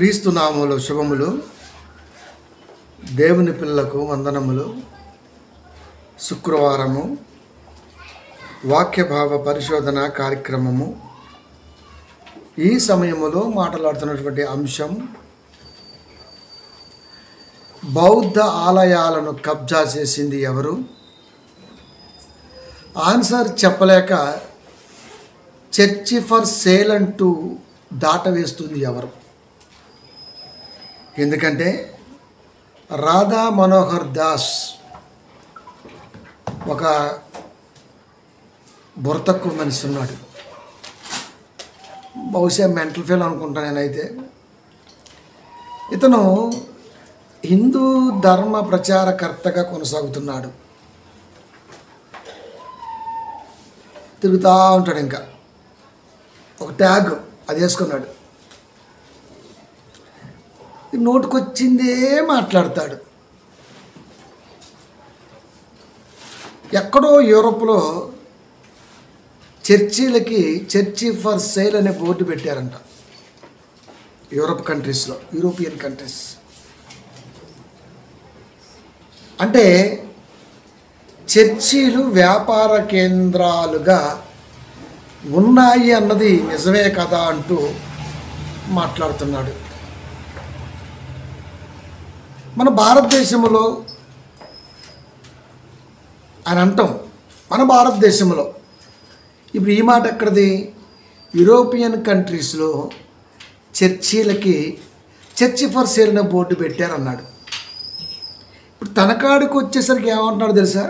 క్రీస్తు నామములో శుభములు. దేవుని పిల్లలకు వందనములు. శుక్రవారము వాక్యభావ పరిశోధన కార్యక్రమము. ఈ సమయములో మాట్లాడుతున్నటువంటి అంశం బౌద్ధ ఆలయాలను కబ్జా చేసింది ఎవరు? ఆన్సర్ చెప్పలేక చర్చి ఫర్ సేల్ అంటూ దాటవేస్తుంది ఎవరు? ఎందుకంటే రాధా మనోహర్ దాస్ ఒక బుర్ర మనిషి ఉన్నాడు. బహుశా మెంటల్ ఫెయిల్ అనుకుంటాను నేనైతే. ఇతను హిందూ ధర్మ ప్రచారకర్తగా కొనసాగుతున్నాడు. తిరుగుతూ ఉంటాడు. ఇంకా ఒక ట్యాగ్ అది వేసుకున్నాడు. నోటుకొచ్చిందే మాట్లాడతాడు. ఎక్కడో యూరోప్లో చర్చీలకి చర్చి ఫర్ సేల్ అనే బోర్డు పెట్టారంట. యూరోపియన్ కంట్రీస్ అంటే చర్చీలు వ్యాపార కేంద్రాలుగా ఉన్నాయి అన్నది నిజమే కదా అంటూ మాట్లాడుతున్నాడు. మన భారతదేశంలో అని అంటాం. మన భారతదేశంలో ఇప్పుడు ఈ మాట ఎక్కడిది? యూరోపియన్ కంట్రీస్లో చర్చీలకి చర్చి ఫర్ సేల్ అనే బోర్డు పెట్టారన్నాడు. ఇప్పుడు తనకాడికి వచ్చేసరికి ఏమంటున్నాడు తెలుసా?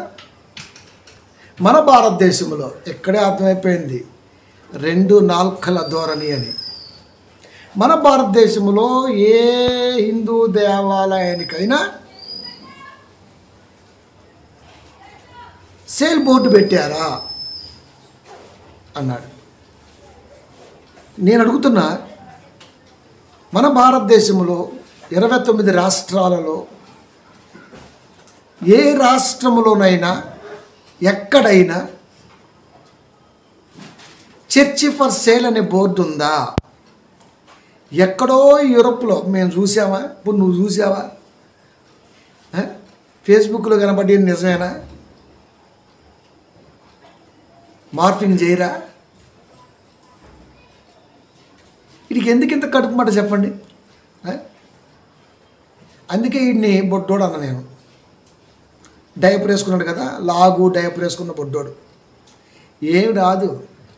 మన భారతదేశంలో ఎక్కడే అర్థమైపోయింది రెండు నాల్కల ధోరణి అని. మన భారతదేశంలో ఏ హిందూ దేవాలయానికైనా సేల్ బోర్డు పెట్టారా అన్నాడు. నేను అడుగుతున్నా, మన భారతదేశంలో 29 రాష్ట్రాలలో ఏ రాష్ట్రంలోనైనా ఎక్కడైనా చర్చి ఫర్ సేల్ అనే బోర్డు ఉందా? ఎక్కడో యూరోప్లో మేము చూసామా? ఇప్పుడు నువ్వు చూసావా? ఫేస్బుక్లో కనబడి నిజమేనా? మార్ఫింగ్ చేయరా? వీడికి ఎందుకు ఇంత కడుపు మాట చెప్పండి. అందుకే వీడిని బొడ్డోడు అన్న నేను. డైపర్ వేసుకున్నాడు కదా, లాగు డైపర్ వేసుకున్న బొడ్డోడు. ఏమి రాదు,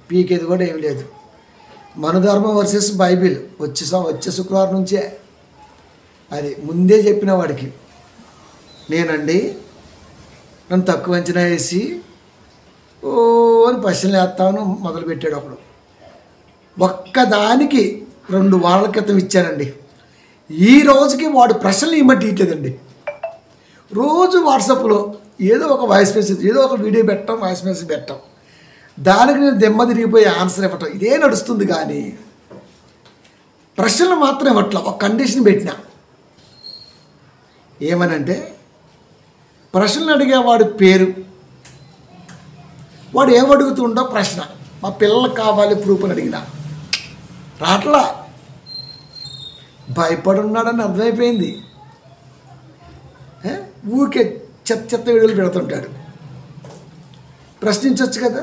పీకేది కూడా ఏమి లేదు. మనుధర్మం వర్సెస్ బైబిల్ వచ్చే శుక్రవారం నుంచే అది ముందే చెప్పిన వాడికి. నేనండి నన్ను తక్కువ అంచనా వేసి ఓ అని ప్రశ్నలు వేస్తాను మొదలుపెట్టాడు ఒకడు. ఒక్కదానికి 2 వారాల క్రితం ఇచ్చానండి. ఈ రోజుకి వాడు ప్రశ్నలు ఇమ్మటి ఇచ్చేదండి. రోజు వాట్సాప్లో ఏదో ఒక వాయిస్ మెసేజ్, ఏదో ఒక వీడియో పెట్టడం, వాయిస్ మెసేజ్ పెట్టడం, దానికి నేను దెమ్మ తిరిగిపోయి ఆన్సర్ ఇవ్వటం, ఇదే నడుస్తుంది. కానీ ప్రశ్నలు మాత్రం ఇవ్వట్ల. ఒక కండిషన్ పెట్టినా. ఏమనంటే ప్రశ్నలు అడిగేవాడి పేరు, వాడు ఏమడుగుతుండో ప్రశ్న, మా పిల్లలకు కావాలి ప్రూఫ్ అని అడిగినా రాట్లా. భయపడి ఉన్నాడని అర్థమైపోయింది. ఊరికే చెత్త వీడియోలు పెడుతుంటాడు. ప్రశ్నించవచ్చు కదా.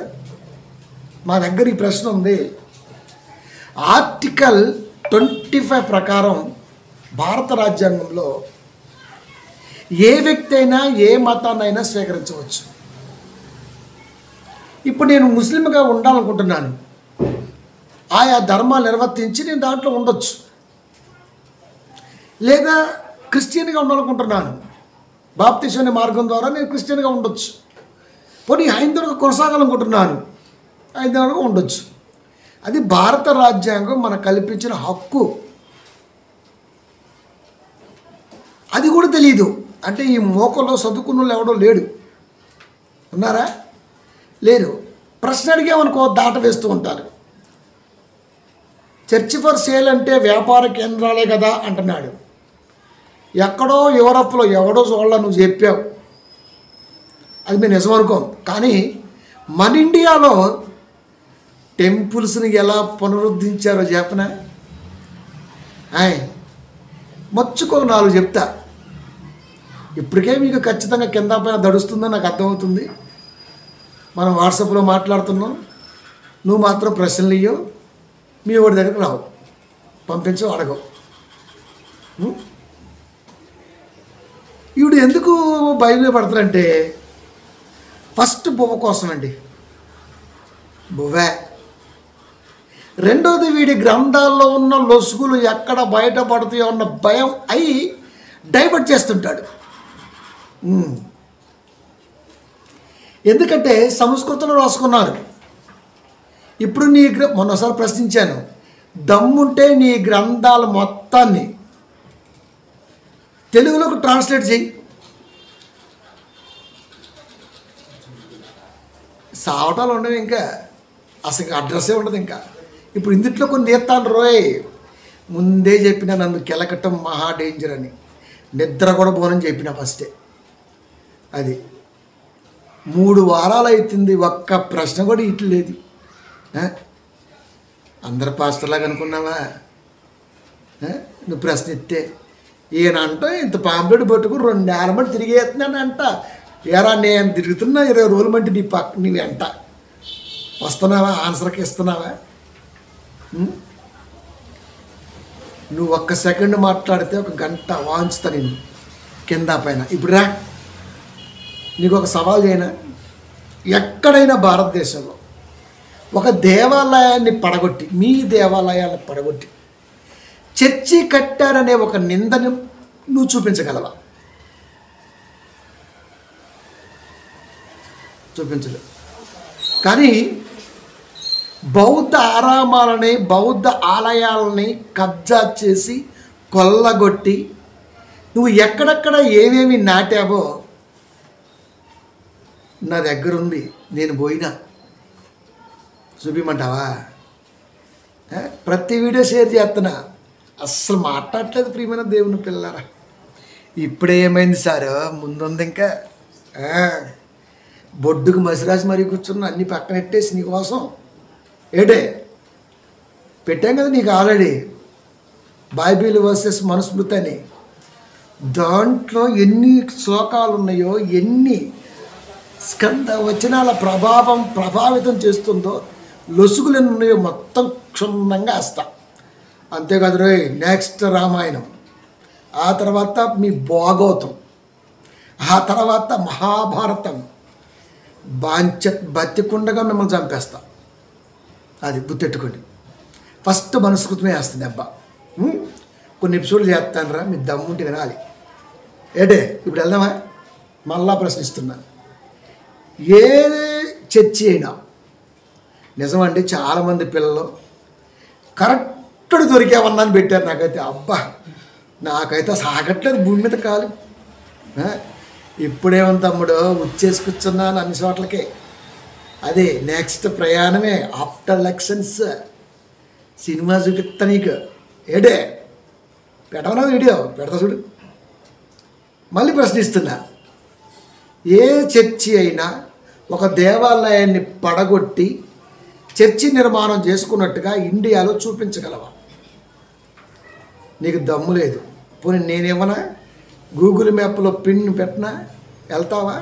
మా దగ్గర ఈ ప్రశ్న ఉంది. ఆర్టికల్ 25 ప్రకారం భారత రాజ్యాంగంలో ఏ వ్యక్తి అయినా ఏ మతాన్నైనా స్వీకరించవచ్చు. ఇప్పుడు నేను ముస్లింగా ఉండాలనుకుంటున్నాను. ఆయా ధర్మాలు నిర్వర్తించి నేను దాంట్లో ఉండొచ్చు. లేదా క్రిస్టియన్గా ఉండాలనుకుంటున్నాను. బాప్తిసం అనే మార్గం ద్వారా నేను క్రిస్టియన్గా ఉండొచ్చు. పోనీ హైందవులుగా కొనసాగాలనుకుంటున్నాను, హైందవులుగా ఉండొచ్చు. అది భారత రాజ్యాంగం మనకు కల్పించిన హక్కు. అది కూడా తెలియదు. అంటే ఈ మోకలో చదువుకున్న వాళ్ళు ఎవడో లేడు. ఉన్నారా? లేరు. ప్రశ్న అడిగామనుకో దాట వేస్తూ ఉంటారు. చర్చి ఫర్ సేల్ అంటే వ్యాపార కేంద్రాలే కదా అంటున్నాడు. ఎక్కడో యూరప్లో ఎవడో చూడాల నువ్వు చెప్పావు, అది మేము నిజం అనుకోం. కానీ మన ఇండియాలో టెంపుల్స్ని ఎలా పునరుద్ధరించారో చెప్పనా? మచ్చుకో 4 చెప్తా. ఇప్పటికే మీకు ఖచ్చితంగా కింద పైన దడుస్తుందని నాకు అర్థమవుతుంది. మనం వాట్సాప్లో మాట్లాడుతున్నాం, నువ్వు మాత్రం ప్రశ్నలు ఇయ్యవు, మీ వాడి దగ్గరకు రావు, పంపించవు, అడగవు. ఈవిడు ఎందుకు బైబిల్ పడతారంటే ఫస్ట్ బువ్వ కోసం అండి, బువ్వే. రెండోది వీడి గ్రంథాల్లో ఉన్న లొసుగులు ఎక్కడ బయటపడుతాయో అన్న భయం అయి డైవర్ట్ చేస్తుంటాడు. ఎందుకంటే సంస్కృతంలో రాసుకున్నారు. ఇప్పుడు నీ మొన్నసారి ప్రశ్నించాను, దమ్ముంటే నీ గ్రంథాల మొత్తాన్ని తెలుగులోకి ట్రాన్స్లేట్ చేయి. సావటాలు ఉండవు, ఇంకా అసలు అడ్రస్సే ఉండదు. ఇంకా ఇప్పుడు ఇందుట్లో కొన్ని తీస్తాను రోయ్. ముందే చెప్పిన నన్ను కెలకటం మహా డేంజర్ అని, నిద్ర కూడా పోనని చెప్పిన ఫస్టే. అది 3 వారాలు అవుతుంది, ఒక్క ప్రశ్న కూడా ఇట్లు లేదు. అందరు పాస్టర్లాగా అనుకున్నావా? నువ్వు ప్రశ్న ఇస్తే ఈయనంట ఇంత పాంప్లెట్ పట్టుకుని 2 నెలల మట్టి తిరిగేస్తున్నానంట. ఎరా నేను తిరుగుతున్నా 20 రోజుల మట్టి నీ పక్క నీ వెంట వస్తున్నావా? ఆన్సర్కి ఇస్తున్నావా? నువ్వు 1 సెకండ్ మాట్లాడితే 1 గంట వాంచుతా నేను కింద పైన. ఇప్పుడు రా, నీకు ఒక సవాల్ చేయనా? ఎక్కడైనా భారతదేశంలో ఒక దేవాలయాన్ని పడగొట్టి, మీ దేవాలయాన్ని పడగొట్టి చర్చి కట్టారనే ఒక నిందను నువ్వు చూపించగలవా? చూపించలేవు. కానీ బౌద్ధ ఆరామాలని, బౌద్ధ ఆలయాలని కబ్జా చేసి కొల్లగొట్టి నువ్వు ఎక్కడెక్కడ ఏమేమి నాటావో నా దగ్గర ఉంది, నేను పోయినా. చూపిమంటావా? ప్రతి వీడియో షేర్ చేస్తున్నా, అస్సలు మాట్లాడట్లేదు ప్రియమైన దేవుని పిల్లరా. ఇప్పుడే ఏమైంది సార్, ముందుంది ఇంకా. బొడ్డుకు మసిరాసి మరీ కూర్చున్నా, అన్నీ పక్కనెట్టేసి నీకోసం. ఏటే పెట్టాం కదా నీకు ఆల్రెడీ, బైబిల్ వర్సెస్ మనుస్మృతి అని. దాంట్లో ఎన్ని శ్లోకాలు ఉన్నాయో, ఎన్ని స్కంద వచనాల ప్రభావితం చేస్తుందో, లొసుగులు ఎన్ని ఉన్నాయో మొత్తం క్షుణ్ణంగా వేస్తా. అంతేకాదు రే, నెక్స్ట్ రామాయణం, ఆ తర్వాత మీ భాగవతం, ఆ తర్వాత మహాభారతం, బతికుండగా మిమ్మల్ని చంపేస్తా. అది గుర్తెట్టుకోండి. ఫస్ట్ మనుస్మృతమే వేస్తుంది అబ్బా. కొన్ని ఎపిసోడ్లు చేస్తాను రా, మీ దమ్ముంటే వినాలి. ఏటే ఇప్పుడు వెళ్దామా? మళ్ళా ప్రశ్నిస్తున్నా. ఏ చర్చి అయినా నిజమండి, చాలామంది పిల్లలు కరెక్ట్ దొరికామన్నాను పెట్టారు. నాకైతే సాగట్లేదు భూమి మీద కాలు. ఇప్పుడేమో తమ్ముడు వచ్చేసుకొచ్చున్నాను అన్ని చోట్లకే. అదే నెక్స్ట్ ప్రయాణమే ఆఫ్టర్ ఎలక్షన్స్. సినిమా చూపిస్తా నీకు. ఏడే పెట్టమన్నా వీడియో పెడతా చూడు. మళ్ళీ ప్రశ్నిస్తున్నా, ఏ చర్చి అయినా ఒక దేవాలయాన్ని పడగొట్టి చర్చి నిర్మాణం చేసుకున్నట్టుగా ఇండియాలో చూపించగలవా? నీకు దమ్ము లేదు. పోనీ నేనేమన్నా గూగుల్ మ్యాప్లో పిన్ పెట్టినా వెళ్తావా?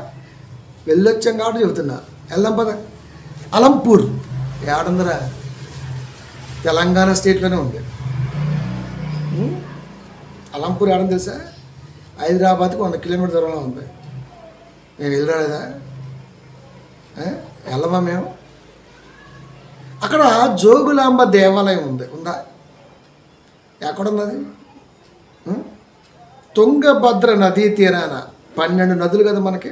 వెళ్ళొచ్చాం కాబట్టి చెబుతున్నా. వెళ్దాం పద. అలంపూర్ ఏడుందరా? తెలంగాణ స్టేట్లోనే ఉంది. అలంపూర్ ఏడని తెలుసా? హైదరాబాద్కి 100 కిలోమీటర్ దూరంలో ఉంది. మేము వెళ్ళరాలేదా? వెళ్ళమా మేము? అక్కడ జోగులాంబ దేవాలయం ఉందా? ఎక్కడున్నది? తుంగభద్ర నదీ తీరాన 12 నదులు కదా మనకి.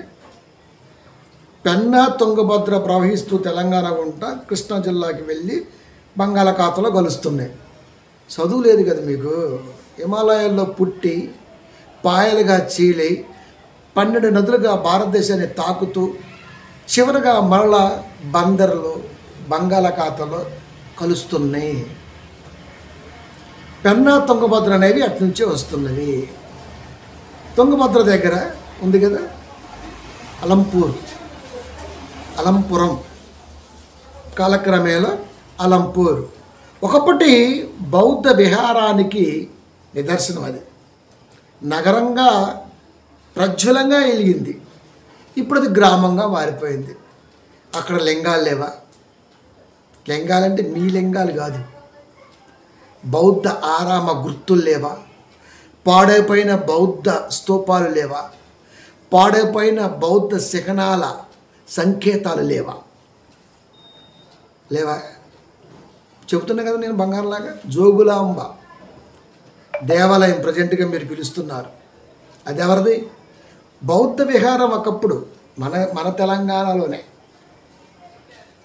పెన్నా తుంగభద్ర ప్రవహిస్తూ తెలంగాణ గుంటా కృష్ణా జిల్లాకి వెళ్ళి బంగాళాఖాతంలో కలుస్తున్నాయి. చదువు లేదు కదా మీకు? హిమాలయాల్లో పుట్టి పాయలుగా చీలి 12 నదులుగా భారతదేశాన్ని తాకుతూ చివరగా మరలా బందర్లో బంగాళాఖాతంలో కలుస్తున్నాయి. పెన్నా తుంగభద్ర అనేవి అట్నుంచే వస్తున్నవి. తుంగభద్ర దగ్గర ఉంది కదా అలంపురం, కాలక్రమేణా అలంపూర్. ఒకప్పటి బౌద్ధ విహారానికి నిదర్శనం అది. నగరంగా ప్రజ్వలంగా వెలిగింది. ఇప్పుడు అది గ్రామంగా మారిపోయింది. అక్కడ లింగాలు లేవా? లింగాలంటే మీ లింగాలు కాదు, బౌద్ధ ఆరామ గుర్తులు లేవా? పాడైపోయిన బౌద్ధ స్తూపాలు లేవా? పాడైపోయిన బౌద్ధ శిఖనాల సంకేతాలు లేవా? చెబుతున్నా కదా నేను బంగారంలాగా. జోగులాంబ దేవాలయం ప్రజెంట్గా మీరు పిలుస్తున్నారు, అది ఎవరిది? బౌద్ధ విహారం ఒకప్పుడు మన తెలంగాణలోనే.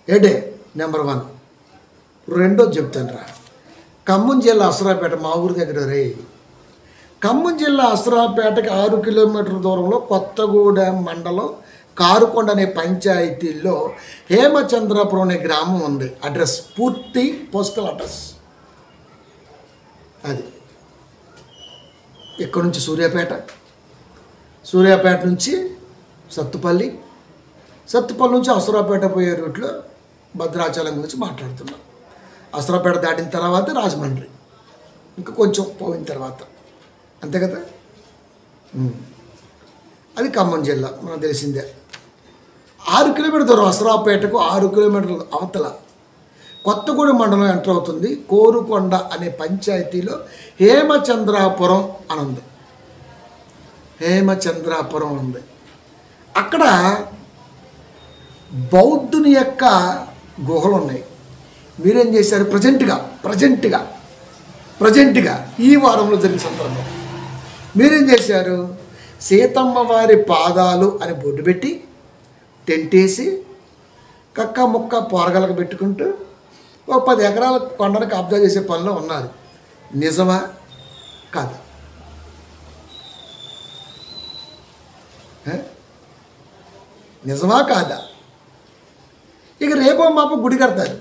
ఏడే నెంబర్ 1. రెండోది చెప్తాను రా. ఖమ్మం జిల్లా అసరాపేట, మా ఊరి దగ్గర రే. ఖమ్మం జిల్లా అసరాపేటకి 6 కిలోమీటర్ల దూరంలో కొత్తగూడెం మండలం కారుకొండ అనే పంచాయతీల్లో హేమచంద్రాపురం అనే గ్రామం ఉంది. అడ్రస్, పూర్తి పోస్టల్ అడ్రస్ అది. ఇక్కడ నుంచి సూర్యాపేట నుంచి సత్తుపల్లి నుంచి అసరాపేట పోయే రూట్లో భద్రాచలం గురించి మాట్లాడుతున్నాం. అసరాపేట దాటిన తర్వాత రాజమండ్రి, ఇంకా కొంచెం పోయిన తర్వాత, అంతే కదా. అది ఖమ్మం జిల్లా మనకు తెలిసిందే. 6 కిలోమీటర్ దూరం అసరాపేటకు 6 కిలోమీటర్ల అవతల కొత్తగూడెం మండలం ఎంటర్ అవుతుంది. కోరుకొండ అనే పంచాయతీలో హేమచంద్రాపురం అని ఉంది. హేమచంద్రాపురం ఉంది. అక్కడ బౌద్ధుని యొక్క గుహలు ఉన్నాయి. మీరేం చేశారు? ప్రజెంట్గా ఈ వారంలో జరిగిన సందర్భం మీరేం చేశారు? సీతమ్మ వారి పాదాలు అని బొడ్డు పెట్టి టెంట్ వేసి కక్క ముక్క పోరగలకు పెట్టుకుంటూ ఒక 10 ఎకరాల కొండను కబ్జా చేసే పనిలో ఉన్నారు. నిజమా కాదా? నిజమా కాదా? ఇక రేపో మాపో గుడి కడతారు.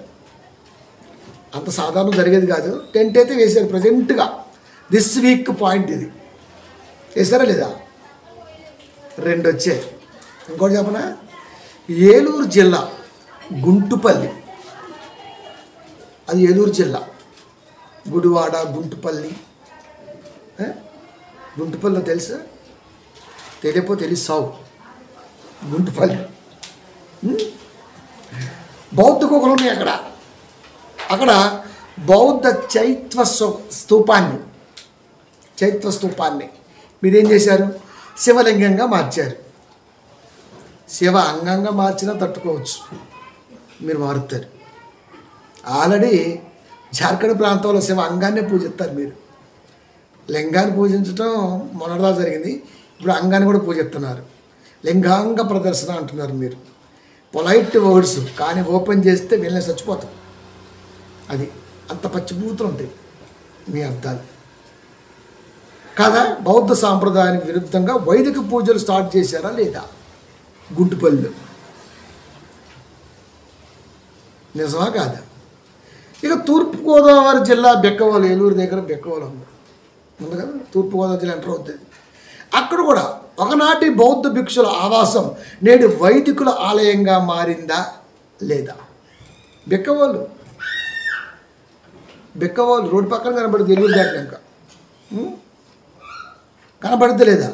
అంత సాధారణం జరిగేది కాదు. టెంట్ అయితే వేశారు ప్రజెంట్గా. దిస్ వీక్ పాయింట్ ఇది వేసారా లేదా? 2 వచ్చాయి. ఇంకోటి చెప్పనా? ఏలూరు జిల్లా గుంటుపల్లి, అది ఏలూరు జిల్లా. గుడివాడ, గుంటుపల్లి. గుంటుపల్లిలో తెలుసా? తెలుసావు. గుంటుపల్లి బౌద్ధ గుహలు ఉన్నాయి. అక్కడ బౌద్ధ చైత్వ స్తూపాన్ని మీరేం చేశారు? శివలింగంగా మార్చారు. శివ అంగంగా మార్చినా తట్టుకోవచ్చు, మీరు మారుతారు. ఆల్రెడీ జార్ఖండ్ ప్రాంతంలో శివ అంగాన్ని పూజిస్తారు. మీరు లింగాన్ని పూజించడం మొన్నటిదా జరిగింది, ఇప్పుడు అంగాన్ని కూడా పూజిస్తున్నారు. లింగాంగ ప్రదర్శన అంటున్నారు మీరు. పొలైట్ వర్డ్స్, కానీ ఓపెన్ చేస్తే వీళ్ళని చచ్చిపోతాం. అది అంత పచ్చిబూతులు ఉంటాయి మీ అర్థాలు కాదా? బౌద్ధ సాంప్రదాయానికి విరుద్ధంగా వైదిక పూజలు స్టార్ట్ చేశారా లేదా గుంటుపల్లిలో? నిజమా కాదా? ఇక తూర్పుగోదావరి జిల్లా బెక్కవోలు, ఏలూరు దగ్గర బెక్కవోలు ఉంది కదా, తూర్పుగోదావరి జిల్లా ఎంటర్ అవుతుంది. అక్కడ కూడా ఒకనాటి బౌద్ధ భిక్షుల ఆవాసం నేడు వైదికుల ఆలయంగా మారిందా లేదా? బెక్కవోలు రోడ్డు పక్కన కనబడుతుంది. ఏలూరు దాటినాక కనబడితే లేదా?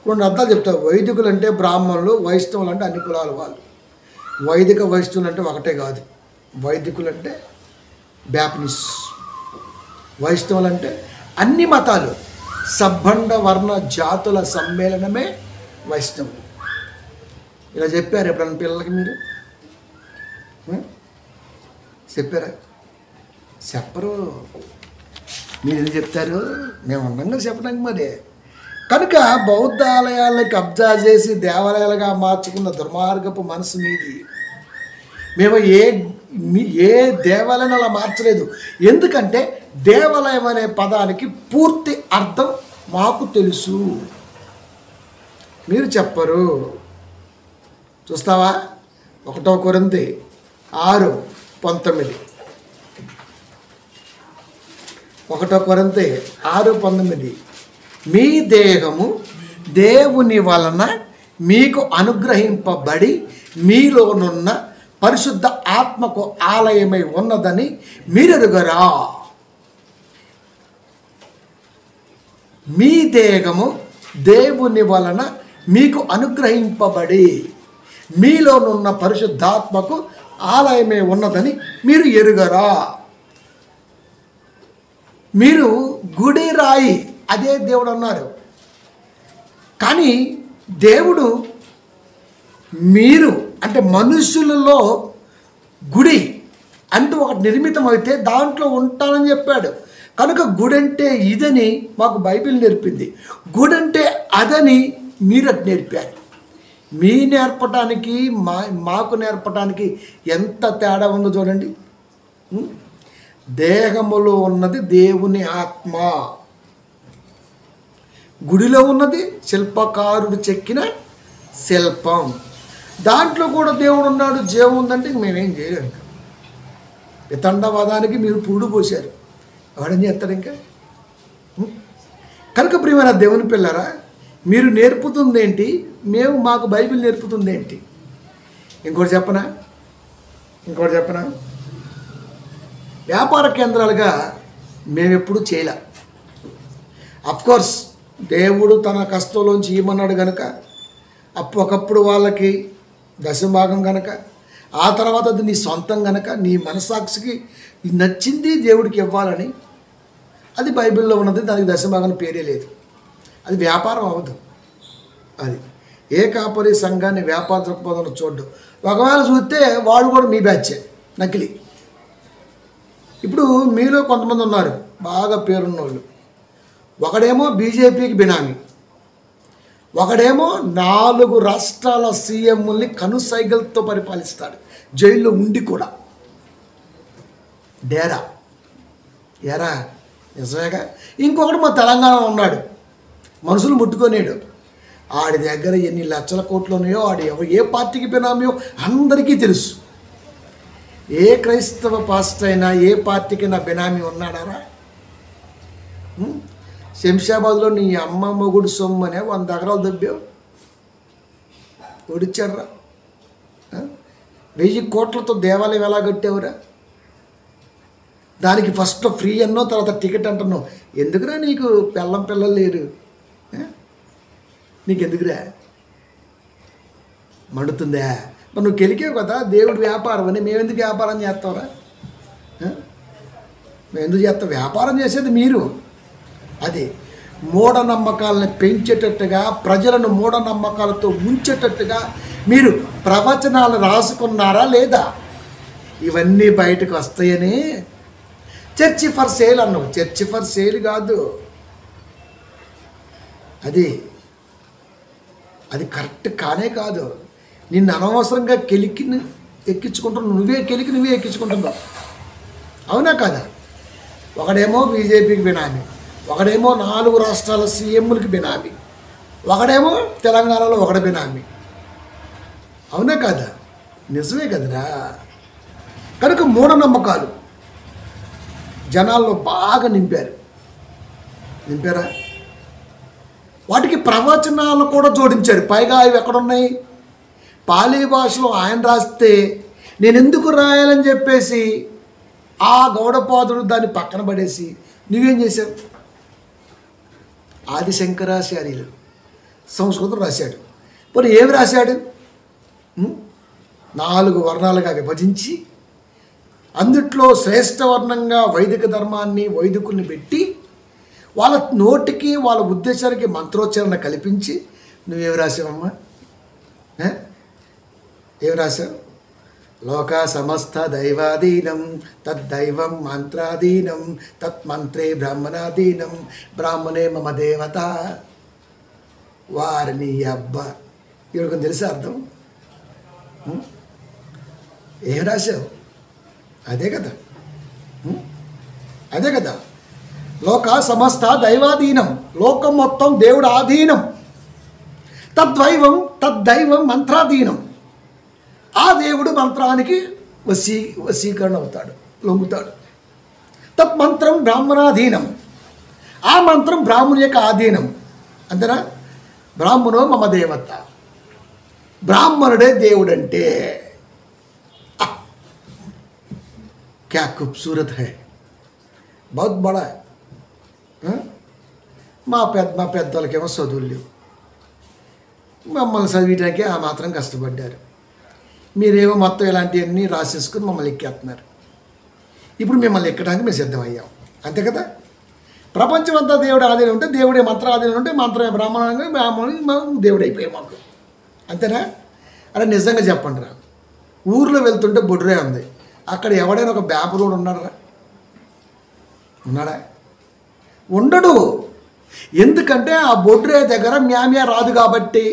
2 అర్థాలు చెప్తారు. వైదికులు అంటే బ్రాహ్మణులు, వైష్ణవులు అంటే అన్ని కులాల వాళ్ళు. వైదిక వైష్ణవులు అంటే ఒకటే కాదు. వైదికులు అంటే బ్యాప్టిస్ట్, వైష్ణవులు అంటే అన్ని మతాలు, సబ్బండ వర్ణ జాతుల సమ్మేళనమే వైష్ణవులు. ఇలా చెప్పారు ఎప్పుడన్నా పిల్లలకి మీరు? చెప్పారా? చెప్పరు. మీరు ఎందుకు చెప్తారు? మేము ఉన్నాం చెప్పడానికి. మరి కనుక బౌద్ధ ఆలయాలని కబ్జా చేసి దేవాలయాలుగా మార్చుకున్న దుర్మార్గపు మనసు మీది. మేము ఏ దేవాలయం అలా మార్చలేదు. ఎందుకంటే దేవాలయం అనే పదానికి పూర్తి అర్థం మాకు తెలుసు, మీరు చెప్పరు. చూస్తావా? 1 కొరింథీ 6:19. 1 కొరింథీ 6:19. మీ దేహము దేవుని వలన మీకు అనుగ్రహింపబడి మీలోనున్న పరిశుద్ధ ఆత్మకు ఆలయమై ఉన్నదని మీరెరుగరా? మీ దేహము దేవుని వలన మీకు అనుగ్రహింపబడి మీలోనున్న పరిశుద్ధాత్మకు ఆలయమే ఉన్నదని మీరు ఎరుగరా. మీరు గుడి రాయి, అదే దేవుడు అన్నారు. కానీ దేవుడు మీరు అంటే మనుషులలో గుడి అంటూ ఒకటి నిర్మితం అయితే దాంట్లో ఉంటానని చెప్పాడు. కనుక గుడి అంటే ఇదని మాకు బైబిల్ నేర్పింది, గుడి అంటే అదని మీరు అటు నేర్పారు. మీ నేర్పటానికి మాకు నేర్పటానికి ఎంత తేడా ఉందో చూడండి. దేహములో ఉన్నది దేవుని ఆత్మ, గుడిలో ఉన్నది శిల్పకారుడు చెక్కిన శిల్పం. దాంట్లో కూడా దేవుడు ఉన్నాడు, జీవం ఉందంటే మేమేం చేయలేము. ఇంకా వితండవాదానికి మీరు పూడు పోశారు, ఎవడేం చేస్తాడు ఇంకా. కనుక ప్రియమైన దేవుని పిల్లరా, మీరు నేర్పుతుంది ఏంటి, మేము మాకు బైబిల్ నేర్పుతుంది ఏంటి? ఇంకోటి చెప్పనా, వ్యాపార కేంద్రాలుగా మేము ఎప్పుడు చేయలే. అఫ్కోర్స్ దేవుడు తన కష్టంలోంచి ఇవ్వమన్నాడు కనుక ఒకప్పుడు వాళ్ళకి దశభాగం కనుక, ఆ తర్వాత అది నీ సొంతం కనుక నీ మనసాక్షికి నచ్చింది దేవుడికి ఇవ్వాలని, అది బైబిల్లో ఉన్నది, దానికి దశభాగం పేరే లేదు. అది వ్యాపారం అవ్వదు. అది ఏ కాపరి సంఘాన్ని వ్యాపార దృక్పథంలో చూడ్డు. ఒకవేళ చూస్తే వాళ్ళు కూడా మీ బ్యాచే, నకిలీ. ఇప్పుడు మీలో కొంతమంది ఉన్నారు బాగా పేరున్నోళ్ళు. ఒకడేమో బీజేపీకి బినామీ, ఒకడేమో 4 రాష్ట్రాల సీఎంని కనుసైగలతో పరిపాలిస్తాడు, జైల్లో ఉండి కూడా. డేరా ఎరా నిజమేగా. ఇంకొకటి మా తెలంగాణ ఉన్నాడు, మనుషులు ముట్టుకొనేడు. ఆడి దగ్గర ఎన్ని లక్షల కోట్లు ఉన్నాయో, ఆడు ఏ పార్టీకి బినామీయో అందరికీ తెలుసు. ఏ క్రైస్తవ పాస్టర్ అయినా ఏ పార్టీకి నా బినామీ ఉన్నాడారా? శంషాబాద్లో నీ అమ్మ మొగుడు సొమ్ము అనే 100 ఎకరాలు దొబ్బావు, ఓడిచ్చాడరా. 1000 కోట్లతో దేవాలయం ఎలా కట్టావురా? దానికి ఫస్ట్ ఫ్రీ అన్నో, తర్వాత టికెట్ అంటున్నావు. ఎందుకురా నీకు పిల్లలు లేరు? నీకెందుకురా మండుతుందా? మరి నువ్వు కెలికేవు కదా దేవుడు వ్యాపారం అని. మేమెందుకు వ్యాపారం చేస్తావురా? మేము ఎందుకు చేస్తాం? వ్యాపారం చేసేది మీరు. అది మూఢనమ్మకాలను పెంచేటట్టుగా, ప్రజలను మూఢనమ్మకాలతో ఉంచేటట్టుగా మీరు ప్రవచనాలు రాసుకున్నారా లేదా? ఇవన్నీ బయటకు వస్తాయని చర్చి ఫర్ సేల్ అన్నావు. చర్చి ఫర్ సేల్ కాదు, అది కరెక్ట్ కానే కాదు. నిన్ను అనవసరంగా ఎక్కించుకుంటున్నావు, నువ్వే ఎక్కించుకుంటున్నావు. అవునా కాదా? ఒకడేమో బీజేపీకి బినామీ, ఒకడేమో 4 రాష్ట్రాల సీఎంలకి బినామీ, ఒకడేమో తెలంగాణలో ఒకడ బినామీ. అవునా కాదా? నిజమే కదరా. కనుక మూఢనమ్మకాలు జనాల్లో బాగా నింపారా? వాటికి ప్రవచనాలు కూడా జోడించారు. పైగా అవి ఎక్కడున్నాయి? పాలీ భాషలో ఆయన రాస్తే నేను ఎందుకు రాయాలని చెప్పేసి ఆ గౌడపాదుడు దాన్ని పక్కన పడేసి నువ్వేం చేశావు? ఆదిశంకరాచార్యులు సంస్కృతం రాశాడు. మరి ఏమి రాశాడు? 4 వర్ణాలుగా విభజించి అందుట్లో శ్రేష్ఠ వర్ణంగా వైదిక ధర్మాన్ని, వైదికుల్ని పెట్టి వాళ్ళ నోటికి వాళ్ళ ఉద్దేశానికి మంత్రోచ్చారణ కల్పించి నువ్వేమి రాసావమ్మా? ఏమి రాశావు? లోక సమస్త దైవాధీనం తద్దైవం మంత్రాధీనం తత్మంత్రే బ్రాహ్మణాధీనం బ్రాహ్మణే మమ దేవత. వారిని అబ్బా, ఇవరికి తెలుసా అర్థం? ఏం రాశావు? అదే కదా లోక సమస్త దైవాధీనం, లోకం మొత్తం దేవుడు ఆధీనం. తద్దైవం మంత్రాధీనం, ఆ దేవుడు మంత్రానికి వశీకరణ అవుతాడు, లొంగుతాడు. తత్మంత్రం బ్రాహ్మణాధీనం, ఆ మంత్రం బ్రాహ్మణు యొక్క ఆధీనం. అంతేనా? బ్రాహ్మణో మమ దేవత, బ్రాహ్మణుడే దేవుడంటే. क्या खूबसूरत है, बहुत बड़ा है. మా పెద్దోళ్ళకేమో చదువులు లేవు, మమ్మల్ని చదివించడానికి ఆ మాత్రం కష్టపడ్డారు. మీరేమో మొత్తం ఇలాంటివన్నీ రాసేసుకుని మమ్మల్ని ఎక్కేస్తున్నారు. ఇప్పుడు మిమ్మల్ని ఎక్కడానికి మేము సిద్ధమయ్యాం, అంతే కదా. ప్రపంచం అంతా దేవుడి ఆధీనం ఉంటే దేవుడే మంత్ర ఆధీనం ఉంటే మంత్రమే బ్రాహ్మణునికి దేవుడు అయిపోయాం మాకు, అంతేనా? అరే నిజంగా చెప్పండి రా, ఊర్లో వెళ్తుంటే బొడ్రే ఉంది, అక్కడ ఎవడైనా ఒక బేపరోడు ఉన్నాడా? ఉండడు. ఎందుకంటే ఆ బొడ్రే దగ్గర మ్యామ్యా రాదు కాబట్టి.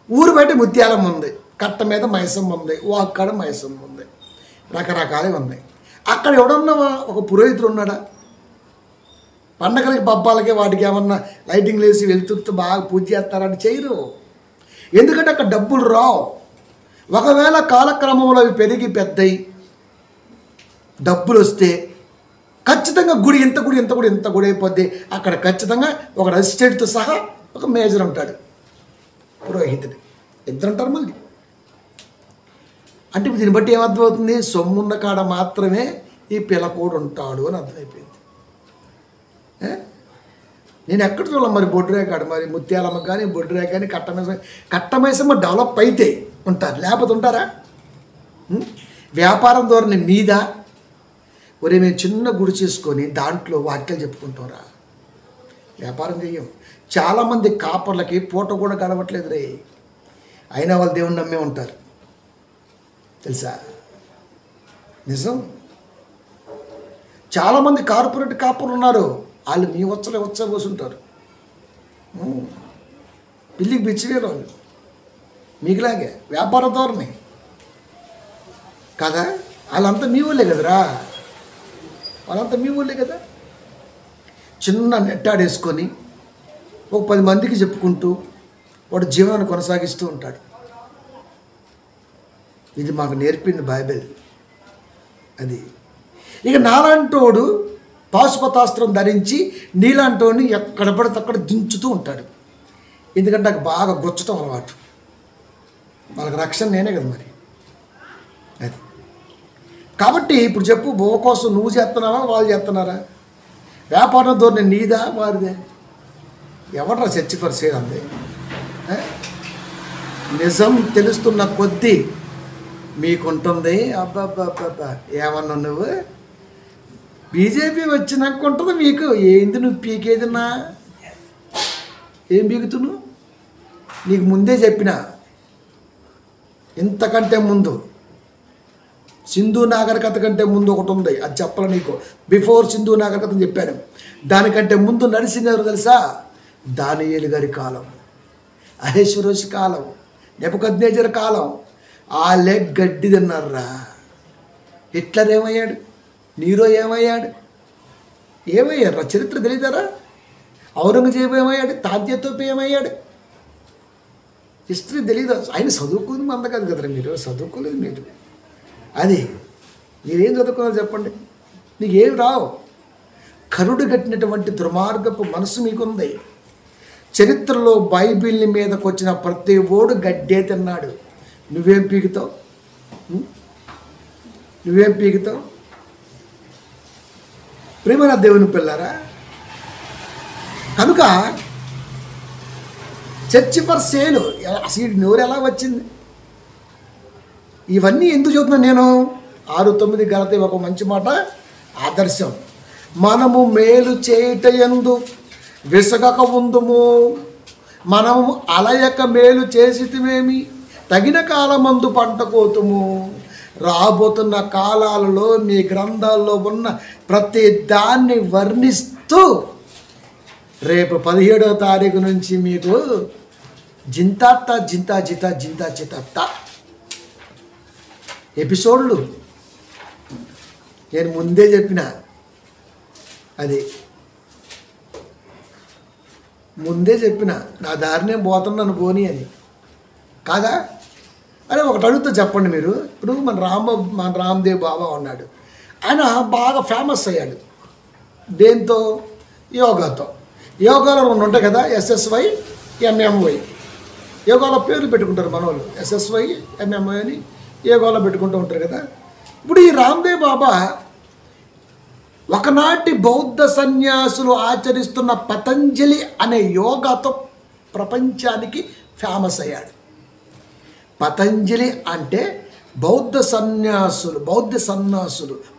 ఊరు బయట ముత్యాలం ఉంది, కట్ట మీద మైసమ్మ ఉంది, వాక్కడ మైసమ్మ ఉంది, రకరకాలుగా ఉన్నాయి. అక్కడ ఎవడన్నా ఒక పురోహితుడు ఉన్నాడా? పండగలకి పబ్బాలకి వాటికి ఏమన్నా లైటింగ్ వేసి వెళ్తూ బాగా పూజ చేస్తారని చేయరు. ఎందుకంటే అక్కడ డబ్బులు రావు. ఒకవేళ కాలక్రమంలో అవి పెరిగి పెద్దయి డబ్బులు వస్తే ఖచ్చితంగా గుడి ఇంత గుడి అయిపోద్ది. అక్కడ ఖచ్చితంగా ఒక అసిస్టెంట్తో సహా ఒక మేజర్ ఉంటాడు, పురోహితుడు, ఇద్దరు ఉంటారు. మళ్ళీ అంటే దీన్ని బట్టి ఏమర్థమవుతుంది? సొమ్మున్న కాడ మాత్రమే ఈ పిల్లకోడు ఉంటాడు అని అర్థమైపోయింది. నేను ఎక్కడ చూడాలి మరి బొడ్రే కాడు, మరి ముత్యాలమ్మ కానీ బొడ్రే కానీ కట్టమైసమ్మ డెవలప్ అయితే ఉంటారు, లేకపోతే ఉంటారా? వ్యాపారం ధోరణి మీద ఒరే మేము చిన్న గుడి చేసుకొని దాంట్లో వాక్యాలు చెప్పుకుంటారా? వ్యాపారం చెయ్యం. చాలామంది కాపర్లకి పూట కూడా గడవట్లేదు రే, అయినా వాళ్ళు దేవుణ్ణి నమ్మే ఉంటారు, తెలుసా? నిజం. చాలామంది కార్పొరేట్ కాపర్లు ఉన్నారు, వాళ్ళు మీ వచ్చలే పోసుంటారు, పిల్లికి బిచ్చివేరు వాళ్ళు, మీకులాగే వ్యాపార ధోరణి కదా. వాళ్ళంతా మీ ఊళ్ళే కదరా, వాళ్ళంతా మీ ఊళ్ళే కదా. చిన్న నెట్టాడేసుకొని ఒక 10 మందికి చెప్పుకుంటూ వాడు జీవనాన్ని కొనసాగిస్తూ ఉంటాడు. ఇది మాకు నేర్పింది బైబిల్. అది ఇక నాలాంటోడు పాశుపతాస్త్రం ధరించి నీలాంటోని ఎక్కడ పడితే అక్కడ దించుతూ ఉంటాడు. ఎందుకంటే నాకు బాగా గొచ్చటం అలవాటు, వాళ్ళకి రక్షణ నేనే కదా మరి. అది కాబట్టి ఇప్పుడు చెప్పు, బోవ కోసం నువ్వు చేస్తున్నావా వాళ్ళు చేస్తున్నారా? వ్యాపారం ధోరణి నీదా వారిదే? ఎవడరా చర్చి ఫర్ సేల్ అంది? నిజం తెలుస్తున్న కొద్దీ మీకుంటుంది. అబ్బాబ్బాబ్బా ఏమన్నా నువ్వు బీజేపీ వచ్చినాక ఉంటుంది మీకు. ఏంది నువ్వు పీకేదిన్నా? ఏం పీకుతున్నావు? నీకు ముందే చెప్పిన, ఇంతకంటే ముందు సింధు నాగరికత కంటే ముందు ఒకటి ఉంది, అది చెప్పాలి నీకు. బిఫోర్ సింధు నాగరికత చెప్పాను. దానికంటే ముందు నడిచింది ఎవరు తెలుసా? దానియేలు గారి కాలం, అహేశ్వరోషి కాలం, నెబుకద్నెజర్ కాలం. వాళ్ళే గడ్డి తిన్నారా. హిట్లర్ ఏమయ్యాడు? నీరో ఏమయ్యాడు? ఏమయ్యారా? చరిత్ర తెలియదారా? ఔరంగజేబు ఏమయ్యాడు? తాత్యతోపు ఏమయ్యాడు? హిస్టరీ తెలియదు. ఆయన చదువుకుంది మంద కాదు కదరా, మీరు చదువుకోలేదు. మీరు అది మీరేం చదువుకున్నారు చెప్పండి? నీకేం రావు. కరుడు కట్టినటువంటి దుర్మార్గపు మనసు మీకుంది. చరిత్రలో బైబిల్ని మీదకి వచ్చిన ప్రతి ఓడు గడ్డే తిన్నాడు. నువ్వేం పీకుతావు? నువ్వేం పీకుతావు? ప్రేమైన దేవుని పిల్లారా, కనుక చర్చ్ ఫర్ సేల్ అసలు నోరు ఎలా వచ్చింది? ఇవన్నీ ఎందుకు చెబుతున్నాను నేను? 6:9 గలతీ ఒక మంచి మాట, ఆదర్శం. మనము మేలు చేయుటయందు విసగక ఉందుము, మనము అలయక మేలు చేసితివేమి, తగిన కాలమందు పంట కోతుము. రాబోతున్న కాలాలలో మీ గ్రంథాల్లో ఉన్న ప్రతి దాన్ని వర్ణిస్తూ రేపు 17వ తారీఖు నుంచి మీకు జింతాత్త జింతా జిత జింతా చితత్త ఎపిసోడ్లు నేను ముందే చెప్పిన. అది ముందే చెప్పిన, నా దారినే పోతున్నాను పోనీ అని కాదా? అరే ఒకటి అడుగుతా చెప్పండి మీరు. ఇప్పుడు మన రామ్దేవ్ బాబా ఉన్నాడు, ఆయన బాగా ఫేమస్ అయ్యాడు. దేంతో? యోగాతో. యోగాలో 2 ఉంటాయి కదా, SSY MMY. యోగాలో పేర్లు పెట్టుకుంటారు మన వాళ్ళు, SSY MMY అని యోగాలో పెట్టుకుంటూ ఉంటారు కదా. ఇప్పుడు ఈ రామ్దేవ్ బాబా ఒకనాటి బౌద్ధ సన్యాసులు ఆచరిస్తున్న పతంజలి అనే యోగాతో ప్రపంచానికి ఫేమస్ అయ్యాడు. పతంజలి అంటే బౌద్ధ సన్యాసులు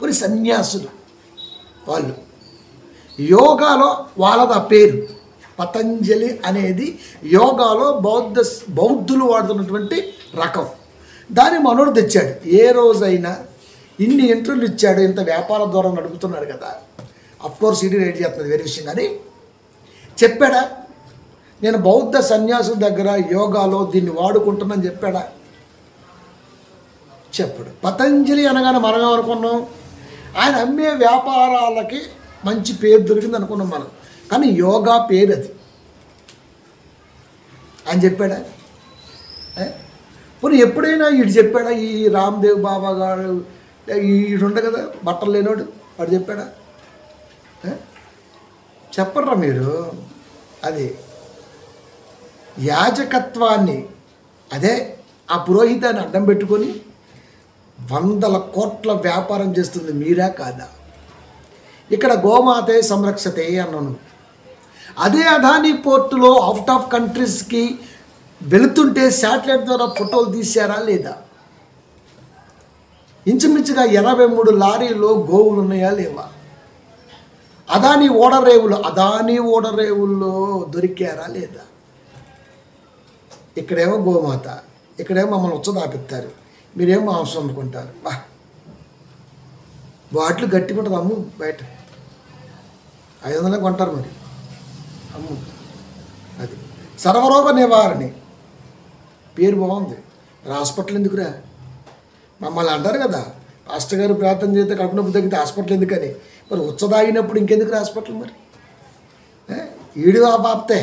మరి సన్యాసులు వాళ్ళు యోగాలో వాళ్ళది ఆ పేరు. పతంజలి అనేది యోగాలో బౌద్ధులు వాడుతున్నటువంటి రకం. దాన్ని మనోడు తెచ్చాడు. ఏ రోజైనా ఇన్ని ఇంటర్వ్యూలు ఇచ్చాడు, ఇంత వ్యాపార ద్వారా నడుపుతున్నాడు కదా, అఫ్కోర్స్ ఇది రేట్ చేస్తున్నది వేరే విషయం. కానీ చెప్పాడా నేను బౌద్ధ సన్యాసుల దగ్గర యోగాలో దీన్ని వాడుకుంటున్నాను చెప్పాడా? చెప్పడు. పతంజలి అనగానే మనం ఏమనుకున్నాం, ఆయన అమ్మే వ్యాపారాలకి మంచి పేరు దొరికింది అనుకున్నాం మనం. కానీ యోగా పేరు అది. ఆయన చెప్పాడా? పోనీ ఎప్పుడైనా వీడు చెప్పాడా? ఈ రామ్దేవ్ బాబా గారు ఈడుండ కదా బట్టలు లేనోడు, వాడు చెప్పాడా? చెప్పర్రా మీరు. అది యాజకత్వాన్ని, అదే ఆ పురోహితాన్ని అడ్డం పెట్టుకొని 100 కోట్ల వ్యాపారం చేస్తుంది మీరా కాదా? ఇక్కడ గోమాతే సంరక్షతే అన్నాను. అదే అదానీ పోర్టులో అవుట్ ఆఫ్ కంట్రీస్కి వెళుతుంటే శాటిలైట్ ద్వారా ఫోటోలు తీశారా లేదా? ఇంచుమించుగా 83 లారీలో గోవులు ఉన్నాయా లేవా? అదానీ ఓడరేవుల్లో దొరికారా లేదా? ఇక్కడేమో గోమాత, ఇక్కడేమో మమ్మల్ని ఉచ్చదాపిస్తారు, మీరేమో మాంసం అనుకుంటారు. బాటిల్ గట్టిగా ఉంటుంది అమ్ము, బయట 500 కొంటారు మరి అమ్ము. అది సర్వరోగ నివారణి పేరు బాగుంది. హాస్పిటల్ ఎందుకురా? మమ్మల్ని అంటారు కదా, పాస్టర్ గారు ప్రార్థన చేస్తే కడుపు నొప్పి తగ్గితే హాస్పిటల్ ఎందుకని. మరి ఉచ్చదాగినప్పుడు ఇంకెందుకు హాస్పిటల్? మరి ఈడు ఆ బాప్తే,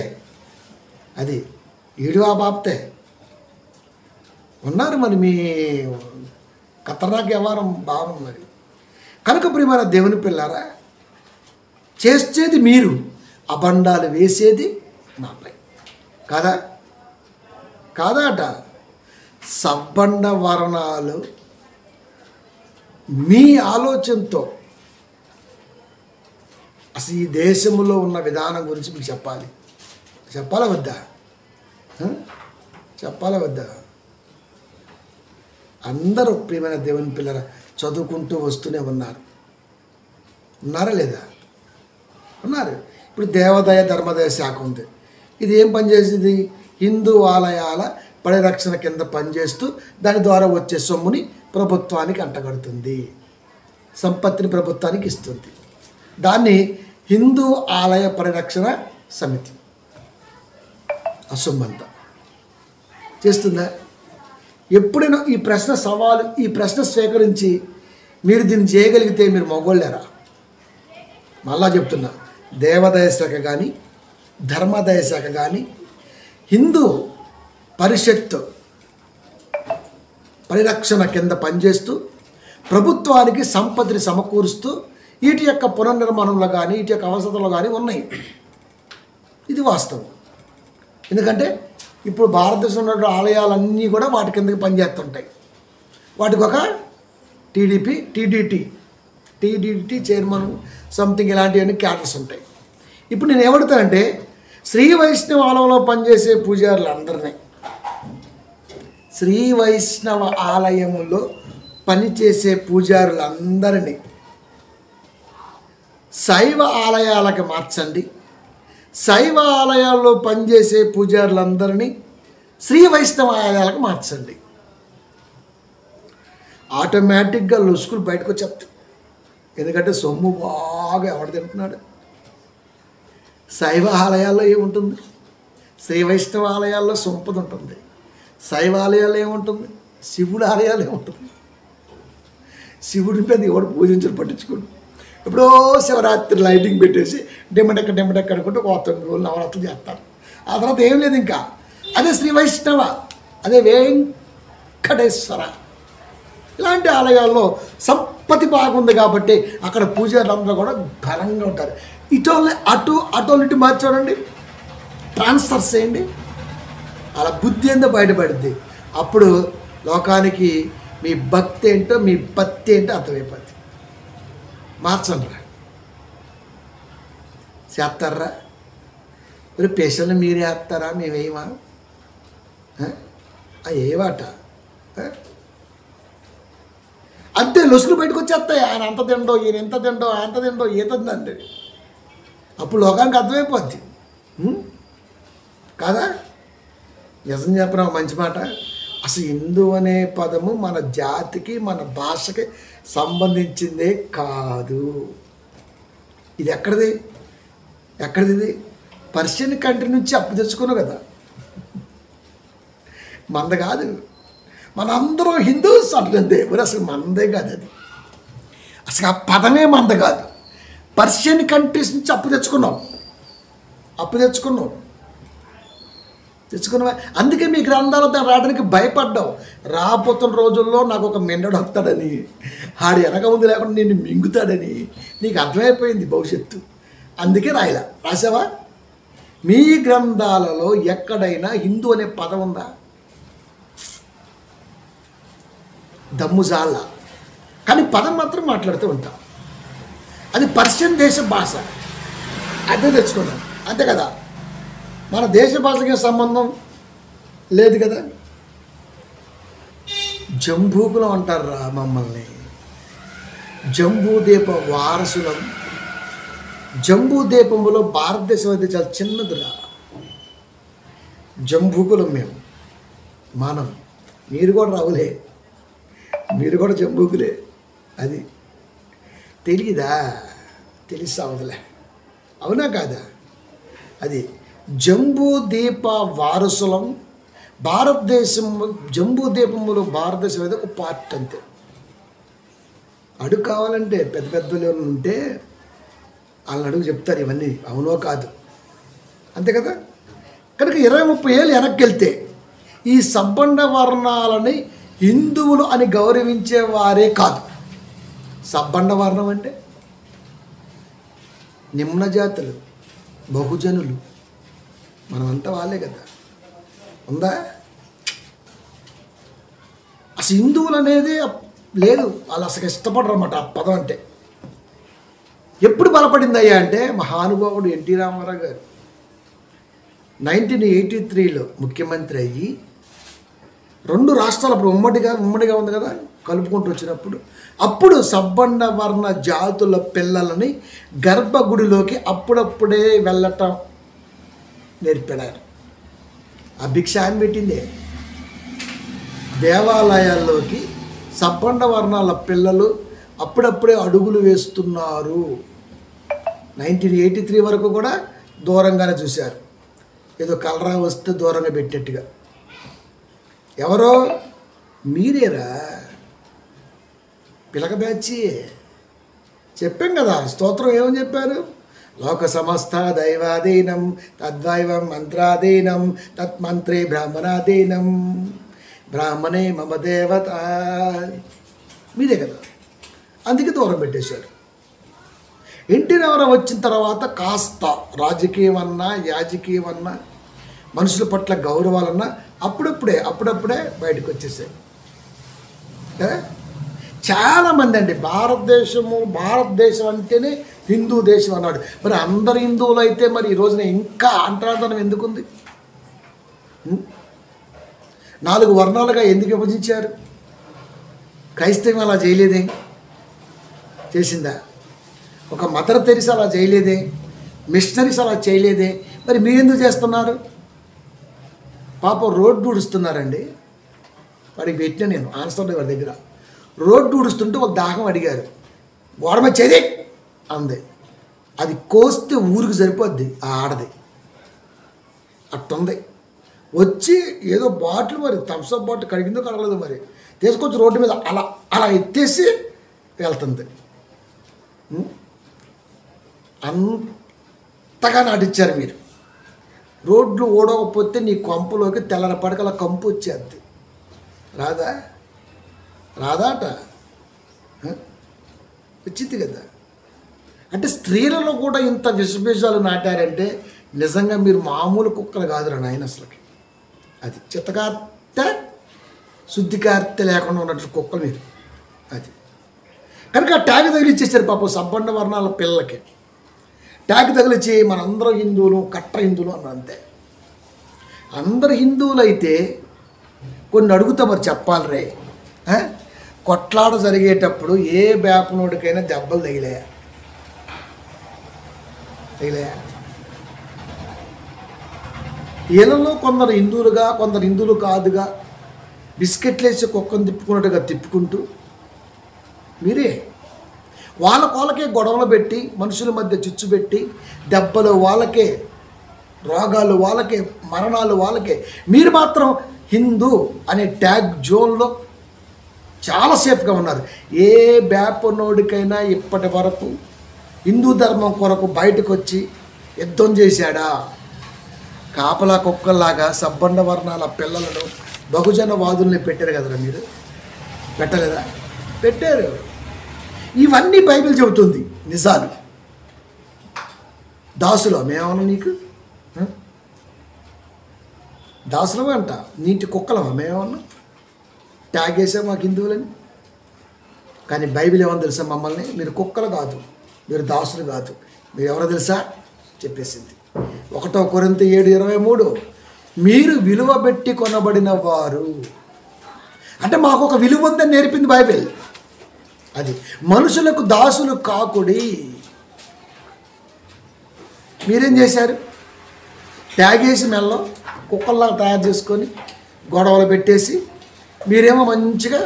అది ఈడు ఆ బాప్తే ఉన్నారు. మరి మీ ఖతర్నాక్ వ్యవహారం బాగుంది. మరి కనుక ప్రియమైన దేవుని పిల్లారా, చేసేది మీరు, అబండాలు వేసేది నాపై కాదా? కాదాట. సబ్బండ వర్ణాలు మీ ఆలోచనతో అసలు ఈ దేశంలో ఉన్న విధానం గురించి మీకు చెప్పాలా వద్దా? అందరూ ప్రియమైన దేవుని పిల్లల చదువుకుంటూ వస్తూనే ఉన్నారా లేదా? ఉన్నారు. ఇప్పుడు దేవాదాయ ధర్మాదాయ శాఖ ఉంది. ఇది ఏం పనిచేసింది? హిందూ ఆలయాల పరిరక్షణ కింద పనిచేస్తూ దాని ద్వారా వచ్చే సొమ్ముని ప్రభుత్వానికి అంటగడుతుంది, సంపత్తిని ప్రభుత్వానికి ఇస్తుంది. దాన్ని హిందూ ఆలయ పరిరక్షణ సమితి ఆ సొమ్మంతా చేస్తుందా? ఎప్పుడైనా ఈ ప్రశ్న స్వీకరించి మీరు దీన్ని చేయగలిగితే మీరు మగోళ్ళేరా? మళ్ళా చెప్తున్నా, దేవాదాయ శాఖ కానీ ధర్మాదాయ శాఖ కానీ హిందూ పరిషత్ పరిరక్షణ కింద పనిచేస్తూ ప్రభుత్వానికి సంపత్తిని సమకూరుస్తూ వీటి యొక్క పునర్నిర్మాణంలో కానీ వీటి యొక్క అవసరాలు కానీ ఉన్నాయి. ఇది వాస్తవం. ఎందుకంటే ఇప్పుడు భారతదేశంలో ఉన్న ఆలయాలన్నీ కూడా వాటి కిందకి పనిచేస్తుంటాయి. వాటికి ఒక టీడీటీ చైర్మన్ సంథింగ్ ఇలాంటివన్నీ క్యాడర్స్ ఉంటాయి. ఇప్పుడు నేను ఏమడుతానంటే, శ్రీ వైష్ణవ ఆలయంలో పనిచేసే పూజారులందరినీ, శ్రీ వైష్ణవ ఆలయంలో పనిచేసే పూజారులందరినీ శైవ ఆలయాలకు మార్చండి. శైవ ఆలయాల్లో పనిచేసే పూజారులందరినీ శ్రీ వైష్ణవ ఆలయాలకు మార్చండి. ఆటోమేటిక్గా లొసుకులు బయటకు వచ్చేస్తాయి. ఎందుకంటే సొమ్ము బాగా ఎవడు తింటున్నాడు? శైవ ఆలయాల్లో ఏముంటుంది? శ్రీ వైష్ణవ ఆలయాల్లో సంపద ఉంటుంది. శైవ ఆలయాల్లో ఏముంటుంది? శివుడు ఆలయాలు ఏముంటుంది? శివుడి మీద ఎవడు పూజించడం పట్టించుకోడు. ఎప్పుడో శివరాత్రి లైటింగ్ పెట్టేసి డిమ్మడెక్క అనుకుంటూ 9 రోజులు నవరాత్రులు చేస్తారు. ఆ తర్వాత ఏం లేదు ఇంకా. అదే శ్రీ వైష్ణవ, అదే వెంకటేశ్వర ఇలాంటి ఆలయాల్లో సంపత్తి బాగుంది కాబట్టి అక్కడ పూజారులందరూ కూడా ఘనంగా ఉంటారు. అటు మార్చోడండి, ట్రాన్స్ఫర్ చేయండి, అలా బుద్ధి ఏందో బయటపడుద్ది. అప్పుడు లోకానికి మీ భక్తి ఏంటో మీ పత్తి ఏంటో అర్థమైపోద్ది. మార్చండి. చేస్తారా? మరి పేషెంట్లు మీరే వేస్తారా? మేమేమా ఏవాట అంతే లొసుకులు బయటకు వచ్చేస్తాయి. ఆయన అంత తిండో, ఈయన ఎంత తిండో, అంత తిండో, ఈతందండి. అప్పుడు లోకానికి అర్థమైపోద్ది కాదా? నిజం చెప్పిన మంచి మాట. అసలు హిందూ అనే పదము మన జాతికి, మన భాషకి సంబంధించిందే కాదు. ఇది ఎక్కడిది? ఇది పర్షియన్ కంట్రీ నుంచి అప్పు తెచ్చుకున్నావు కదా, మంద కాదు. మనందరం హిందూస్ అంటుంది. మరి అసలు మందే కాదు అది. అసలు ఆ పదమే మంద కాదు. పర్షియన్ కంట్రీస్ నుంచి అప్పు తెచ్చుకున్నావు. అందుకే మీ గ్రంథాలతో రావడానికి భయపడ్డావు. రాబోతున్న రోజుల్లో నాకు ఒక మెండడు వస్తాడని, ఆడు వెనక ముందు లేకుండా నిన్ను మింగుతాడని నీకు అర్థమైపోయింది భవిష్యత్తు. అందుకే రాసావా? మీ గ్రంథాలలో ఎక్కడైనా హిందూ అనే పదం ఉందా? దమ్ముజాల. కానీ పదం మాత్రం మాట్లాడుతూ ఉంటాం. అది పర్షియన్ దేశ భాష, అదే తెచ్చుకున్నాం అంతే కదా. మన దేశ భాషకి సంబంధం లేదు కదా. జంబూకులం అంటారా మమ్మల్ని, జంబూద్వీప వారసులం. జంబూద్వీపంలో భారతదేశం అయితే చాలా చిన్నదిరా. జంబూకులం మనం. మీరు కూడా రావులే, మీరు కూడా జంబూకులే. అది తెలియదా? తెలిసావదులే, అవునా కాదా? అది జంబూద్వీప వారసులం. భారతదేశం జంబూద్వీపంలో భారతదేశం అయితే ఒక పార్ట్ అంతే. అడుగు కావాలంటే పెద్ద పెద్దలు ఉంటే వాళ్ళని అడుగు చెప్తారు ఇవన్నీ అవునో కాదు, అంతే కదా. కనుక 20-30 ఏళ్ళు వెనక్కి వెళ్తే ఈ సబ్బండ వర్ణాలని హిందువులు అని గౌరవించేవారే కాదు. సబ్బండ వర్ణం అంటే నిమ్న జాతులు, బహుజనులు, మనమంతా వాళ్ళే కదా. ఉందా? అసలు హిందువులు అనేది లేదు. వాళ్ళు అసలు ఇష్టపడరు అన్నమాట ఆ పదం అంటే. ఎప్పుడు బలపడింది అయ్యా అంటే మహానుభావుడు ఎన్టీ రామారావు గారు 1983లో ముఖ్యమంత్రి అయ్యి 2 రాష్ట్రాలు అప్పుడు ఉమ్మడిగా ఉంది కదా, కలుపుకుంటూ వచ్చినప్పుడు అప్పుడు సబ్బండ వర్ణ జాతుల పిల్లలని గర్భగుడిలోకి అప్పుడప్పుడే వెళ్ళటం నేర్పాడు. ఆ భిక్ష ఆయన పెట్టిందే. దేవాలయాల్లోకి సబ్బండ వర్ణాల పిల్లలు అప్పుడప్పుడే అడుగులు వేస్తున్నారు. 1983 వరకు కూడా దూరంగానే చూశారు, ఏదో కలరా వస్తే దూరంగా పెట్టేట్టుగా. ఎవరో మీరేరా పిలక బ్యాచి. చెప్పాం కదా స్తోత్రం ఏమని చెప్పారు? లోక సమస్త దైవాధీనం తద్వైవం మంత్రాధీనం తత్మంత్రే బ్రాహ్మణాధీనం బ్రాహ్మణే మమ దేవత. మీదే కదా, అందుకే దూరం పెట్టేశారు. ఎన్టీ రామారావు వచ్చిన తర్వాత కాస్త రాజకీయమన్నా యాజకీయమన్నా మనుషుల పట్ల గౌరవాలన్నా అప్పుడప్పుడే బయటకు వచ్చేసాయి. చాలామంది అండి భారతదేశం అంటేనే హిందూ దేశం అన్నాడు. మరి అందరు హిందువులు అయితే మరి ఈ రోజున ఇంకా అంటరాంతరం ఎందుకుంది? 4 వర్ణాలుగా ఎందుకు విభజించారు? క్రైస్తవం అలా చేయలేదే, చేసిందా? ఒక మదర్ తెరిసా అలా చేయలేదే, మిషనరీస్ అలా చేయలేదే. మరి మీరెందుకు చేస్తున్నారు? పాపం రోడ్డు ఊడుస్తున్నారండి. వాడికి పెట్టిన నేను ఆన్సర్ వాడి దగ్గర. రోడ్డు ఊడుస్తుంటే ఒక దాహం అడిగారు, గోడమ చేదే అంది. అది కోస్తే ఊరికి సరిపోద్ది ఆ ఆడది. అట్టుంది. వచ్చి ఏదో బాటిల్, మరి థమ్స్అప్ బాటిల్ కడిగిందో కడగలేదు, మరి తీసుకొచ్చి రోడ్డు మీద అలా ఎత్తేసి వెళ్తుంది. అంతగా నాటిచ్చారు మీరు. రోడ్లు ఓడకపోతే నీ కొంపలోకి తెల్లరపడక అలా కంపు వచ్చేది. రాదాట వచ్చింది కదా. అంటే స్త్రీలలో కూడా ఇంత విషబీజాలు నాటారంటే నిజంగా మీరు మామూలు కుక్కలు కాదురా నాయన అసలుకి. అది చిత్తకార్తె శుద్ధికార్తె లేకుండా ఉన్నట్లు కుక్కలు మీరు. అది కనుక ట్యాగ్ తగిలిచ్చేసారు పాపం సబ్బండ వర్ణాల పిల్లలకి. ట్యాగ్ తగిలిచ్చి మనందరం హిందువులు, కట్టర్ హిందువులు అన్నారు అంతే. అందరు హిందువులు అయితే కొన్ని అడుగుతా మరి చెప్పాలి రే. కొట్లాట జరిగేటప్పుడు ఏ వేపనోడికైనా దెబ్బలు తగిలాయా? వీళ్ళలో కొందరు హిందువులుగా, కొందరు హిందువులు కాదుగా బిస్కెట్లు వేసి కుక్కను తిప్పుకున్నట్టుగా తిప్పుకుంటూ మీరే వాళ్ళకే గొడవలు పెట్టి, మనుషుల మధ్య చిచ్చు పెట్టి, దెబ్బలు వాళ్ళకే, రోగాలు వాళ్ళకే, మరణాలు వాళ్ళకే. మీరు మాత్రం హిందూ అనే ట్యాగ్ జోన్లో చాలా సేఫ్గా ఉన్నారు. ఏ వేపనోడికైనా ఇప్పటి వరకు హిందూ ధర్మం కొరకు బయటకు వచ్చి యుద్ధం చేశాడా? కాపలా కుక్కల్లాగా సబ్బండ వర్ణాల పిల్లలను, బహుజన వాదుల్ని పెట్టారు కదరా మీరు. పెట్టలేదా? పెట్టారు. ఇవన్నీ బైబిల్ చెబుతుంది నిజాలు. దాసులు మేమన్నా నీకు? దాసులమే అంట. నీటి కుక్కలమా మేమన్నా? ట్యాగ్ వేసాం మాకు హిందువులని. కానీ బైబిల్ ఏమని తెలుసా? మమ్మల్ని మీరు కుక్కలు కాదు, మీరు దాసులు కాదు, మీరు ఎవరో తెలుసా చెప్పేసింది. 1 కొరింథీ 7:23 మీరు విలువ పెట్టి కొనబడిన వారు. అంటే మాకు ఒక విలువ ఉందని నేర్పింది బైబిల్. అది మనుషులకు దాసులు కాకుడి. మీరేం చేశారు? ట్యాగ్ వేసి మెల్లో కుక్కల్లాగా తయారు చేసుకొని గొడవలు పెట్టేసి మీరేమో మంచిగా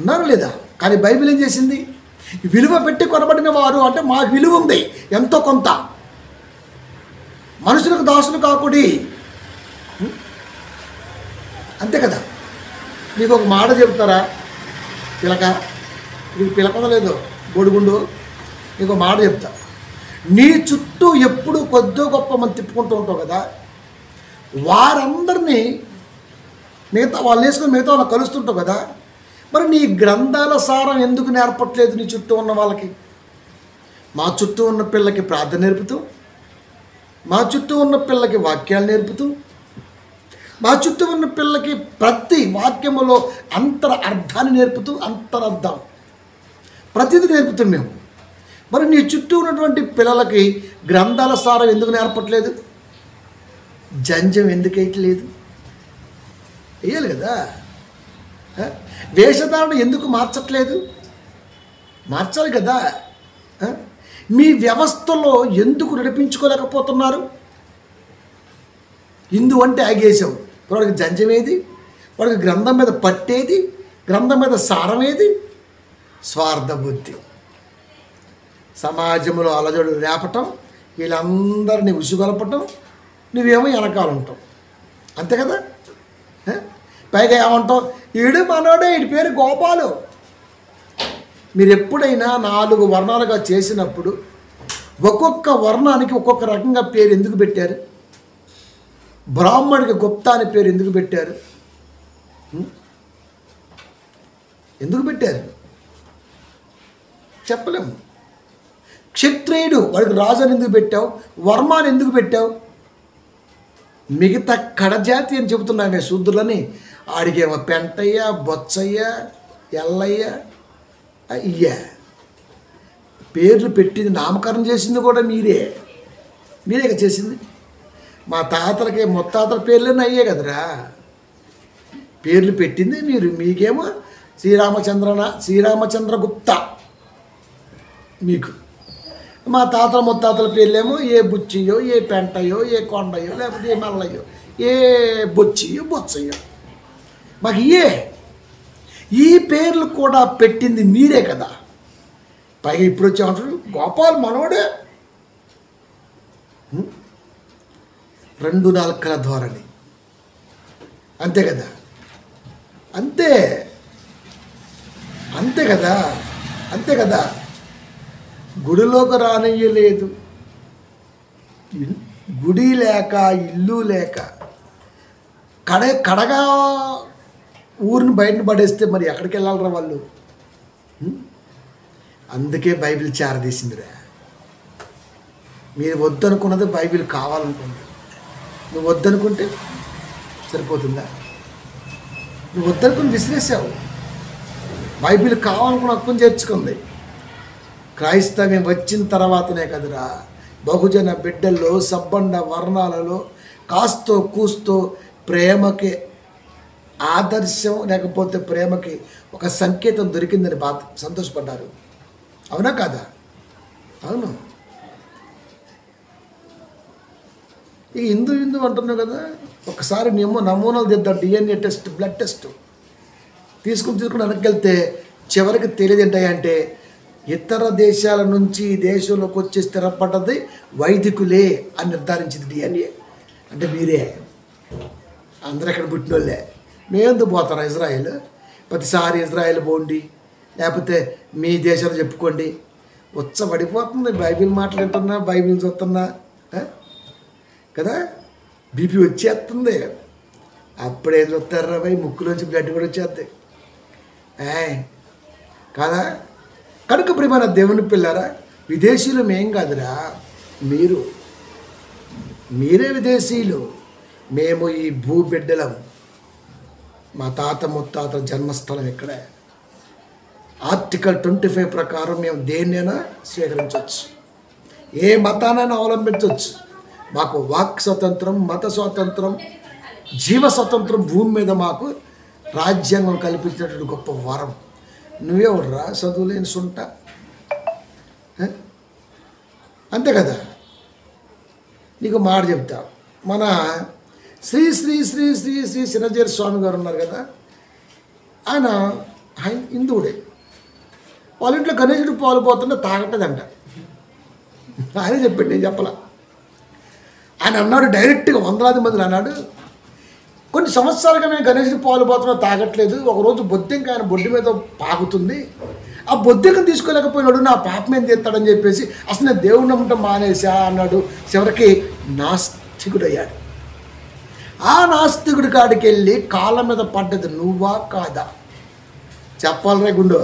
ఉన్నారు లేదా? కానీ బైబిల్ ఏం చేసింది? విలువ పెట్టి కొనబడిన వారు అంటే మాకు విలువ ఉంది ఎంతో కొంత. మనుషులకు దాసులు కాకుడి. అంతే కదా. నీకు ఒక మాట చెప్తారా? పిలక, నీకు పిలకదో లేదో గొడుగుండు, నీకు మాట చెప్తా. నీ చుట్టూ ఎప్పుడు కొద్దో గొప్ప మంది తిప్పుకుంటూ ఉంటావు కదా, వారందరినీ మిగతా వాళ్ళు వేసుకొని మిగతా వాళ్ళు కలుస్తుంటావు కదా. మరి నీ గ్రంథాల సారం ఎందుకు నేర్పట్లేదు నీ చుట్టూ ఉన్న వాళ్ళకి? మా చుట్టూ ఉన్న పిల్లకి ప్రార్థన నేర్పుతూ, మా చుట్టూ ఉన్న పిల్లకి వాక్యాలు నేర్పుతూ, మా చుట్టూ ఉన్న పిల్లకి ప్రతి వాక్యములో అర్థాన్ని నేర్పుతూ, అంతరర్థం ప్రతిదీ నేర్పుతాం మేము. మరి నీ చుట్టూ ఉన్నటువంటి పిల్లలకి గ్రంథాల సారం ఎందుకు నేర్పట్లేదు? జంజం ఎందుకు వేయట్లేదు? వేయాలి కదా. వేషధారణ ఎందుకు మార్చట్లేదు? మార్చాలి కదా. మీ వ్యవస్థలో ఎందుకు నడిపించుకోలేకపోతున్నారు? హిందూ అంటే ఆగేసావు. వాడికి జంజం ఏది? వాడికి గ్రంథం మీద పట్టేది? గ్రంథం మీద సారం ఏది? స్వార్థ బుద్ధి, సమాజంలో అలజడు రేపటం, వీళ్ళందరినీ ఉసుగొలపటం, నువ్వేమో వెనకాల ఉంటావు. అంతే కదా. పైగా ఏమంటావు? ఈడు మనోడే, ఈడి పేరు గోపాలు. మీరు ఎప్పుడైనా 4 వర్ణాలుగా చేసినప్పుడు ఒక్కొక్క వర్ణానికి ఒక్కొక్క రకంగా పేరు ఎందుకు పెట్టారు? బ్రాహ్మడికి గుప్తా అని పేరు ఎందుకు పెట్టారు? ఎందుకు పెట్టారు చెప్పలేము. క్షత్రియుడు వాడికి రాజుని ఎందుకు పెట్టావు? వర్మాని ఎందుకు పెట్టావు? మిగతా కడజాతి అని చెబుతున్నామే శూద్రులని. ఆడికేమో పెంటయ్య, బొచ్చయ్య, ఎల్లయ్య, అయ్య పేర్లు పెట్టింది, నామకరణం చేసింది కూడా మీరే చేసింది. మా తాతలకి ముత్తాతల పేర్లన్నీ అయ్యే కదరా. పేర్లు పెట్టింది మీరు. మీకేమో శ్రీరామచంద్ర గుప్తా మీకు. మా తాతల ముత్తాతల పేర్లేమో ఏ బుచ్చియో, ఏ పెంటయో, ఏ కొండయో, లేకపోతే ఏ మల్లయ్యో, ఏ బొచ్చయ్యో. మాకు ఈ పేర్లు కూడా పెట్టింది మీరే కదా. పైగా ఇప్పుడు వచ్చేమంటారు గోపాల్ మనోడే. 2 నాలుకల ధోరణి. అంతే కదా. అంతే కదా. గుడిలోకి రానియ్యలేదు. గుడి లేక, ఇల్లు లేక, కడగా ఊరిని బయటను పడేస్తే మరి ఎక్కడికి వెళ్ళాలరా వాళ్ళు? అందుకే బైబిల్ చేరదీసిందిరా. మీరు వద్దనుకున్నది బైబిల్ కావాలనుకుంది. నువ్వు వద్దనుకుంటే సరిపోతుందా? నువ్వు వద్దనుకుని విసిరేసావు. బైబిల్ కావాలనుకున్న హక్కుని చేర్చుకుంది. క్రైస్తవ్యం వచ్చిన తర్వాతనే కదరా బహుజన బిడ్డల్లో సబ్బండ వర్ణాలలో కాస్తో కూస్తో ప్రేమకి ఆదర్శం లేకపోతే ప్రేమకి ఒక సంకేతం దొరికిందని సంతోషపడ్డారు. అవునా కాదా? అవును. ఈ హిందూ అంటున్నావు కదా, ఒకసారి నమూనాలు తెద్దాం, DNA టెస్ట్, బ్లడ్ టెస్ట్ తీసుకుని వెనక్కి వెళ్తే చివరికి తెలియదు ఏంటంటే ఇతర దేశాల నుంచి ఈ దేశంలోకి వచ్చి స్థిరపడ్డది వైదికులే అని నిర్ధారించింది DNA. అంటే మీరే అందరూ ఎక్కడ పుట్టినోళ్ళే. మేమెందుకు పోతారా ఇజ్రాయెల్? ప్రతిసారి ఇజ్రాయెల్ పోండి, లేకపోతే మీ దేశాలు చెప్పుకోండి. పడిపోతుంది బైబిల్ మాటలు వింటున్నా, బైబిల్ చూస్తున్నా కదా, బీపీ వచ్చేస్తుంది. అప్పుడేం చూస్తారా భయ్, ముక్కులోంచి బ్లడ్ కూడా వచ్చేద్ది కాదా? కనుక ప్రియమైన దేవుని పిల్లారా, విదేశీయులు మేం కాదురా, మీరే విదేశీయులు. మేము ఈ భూబిడ్డలం. మా తాత ముత్తాతల జన్మస్థలం ఇక్కడే. ఆర్టికల్ 25 ప్రకారం మేము దేన్నైనా స్వీకరించవచ్చు, ఏ మతానైనా అవలంబించవచ్చు. మాకు వాక్ స్వాతంత్రం, మత స్వాతంత్రం, జీవ స్వాతంత్రం భూమి మీద మాకు రాజ్యాంగం కల్పించినటువంటి గొప్ప వరం. నువ్వెవడరా చదువులేని సుంట? అంతే కదా. నీకు మాట చెప్తా, మన శ్రీ శ్రీ శ్రీ శ్రీ శ్రీ చిన్నజీర స్వామి గారు ఉన్నారు కదా, ఆయన హిందువుడే. వాళ్ళ ఇంట్లో గణేశుడు పాలు పోతుంటే తాగట్టదంట. ఆయన చెప్పాడు, నేను చెప్పలా. ఆయన అన్నాడు డైరెక్ట్గా, వందలాది మందిని అన్నాడు, కొన్ని సంవత్సరాలుగా మేము గణేశుడి పాలు పోతున్నా తాగట్లేదు. ఒకరోజు బొద్దింక ఆయన బొడ్డు మీద పాకుతుంది, ఆ బొద్దింకను తీసుకోలేకపోయినాడు, నా పాపం ఏం చేస్తాడని చెప్పేసి అసలు నేను దేవుడు నమ్మటం మానేసా అన్నాడు. చివరికి నాస్తికుడు అయ్యాడు. ఆ నాస్తికుడి కాడికి వెళ్ళి కాళ్ళ మీద పడ్డది నువ్వా కాదా? చెప్పాలరే గుండు.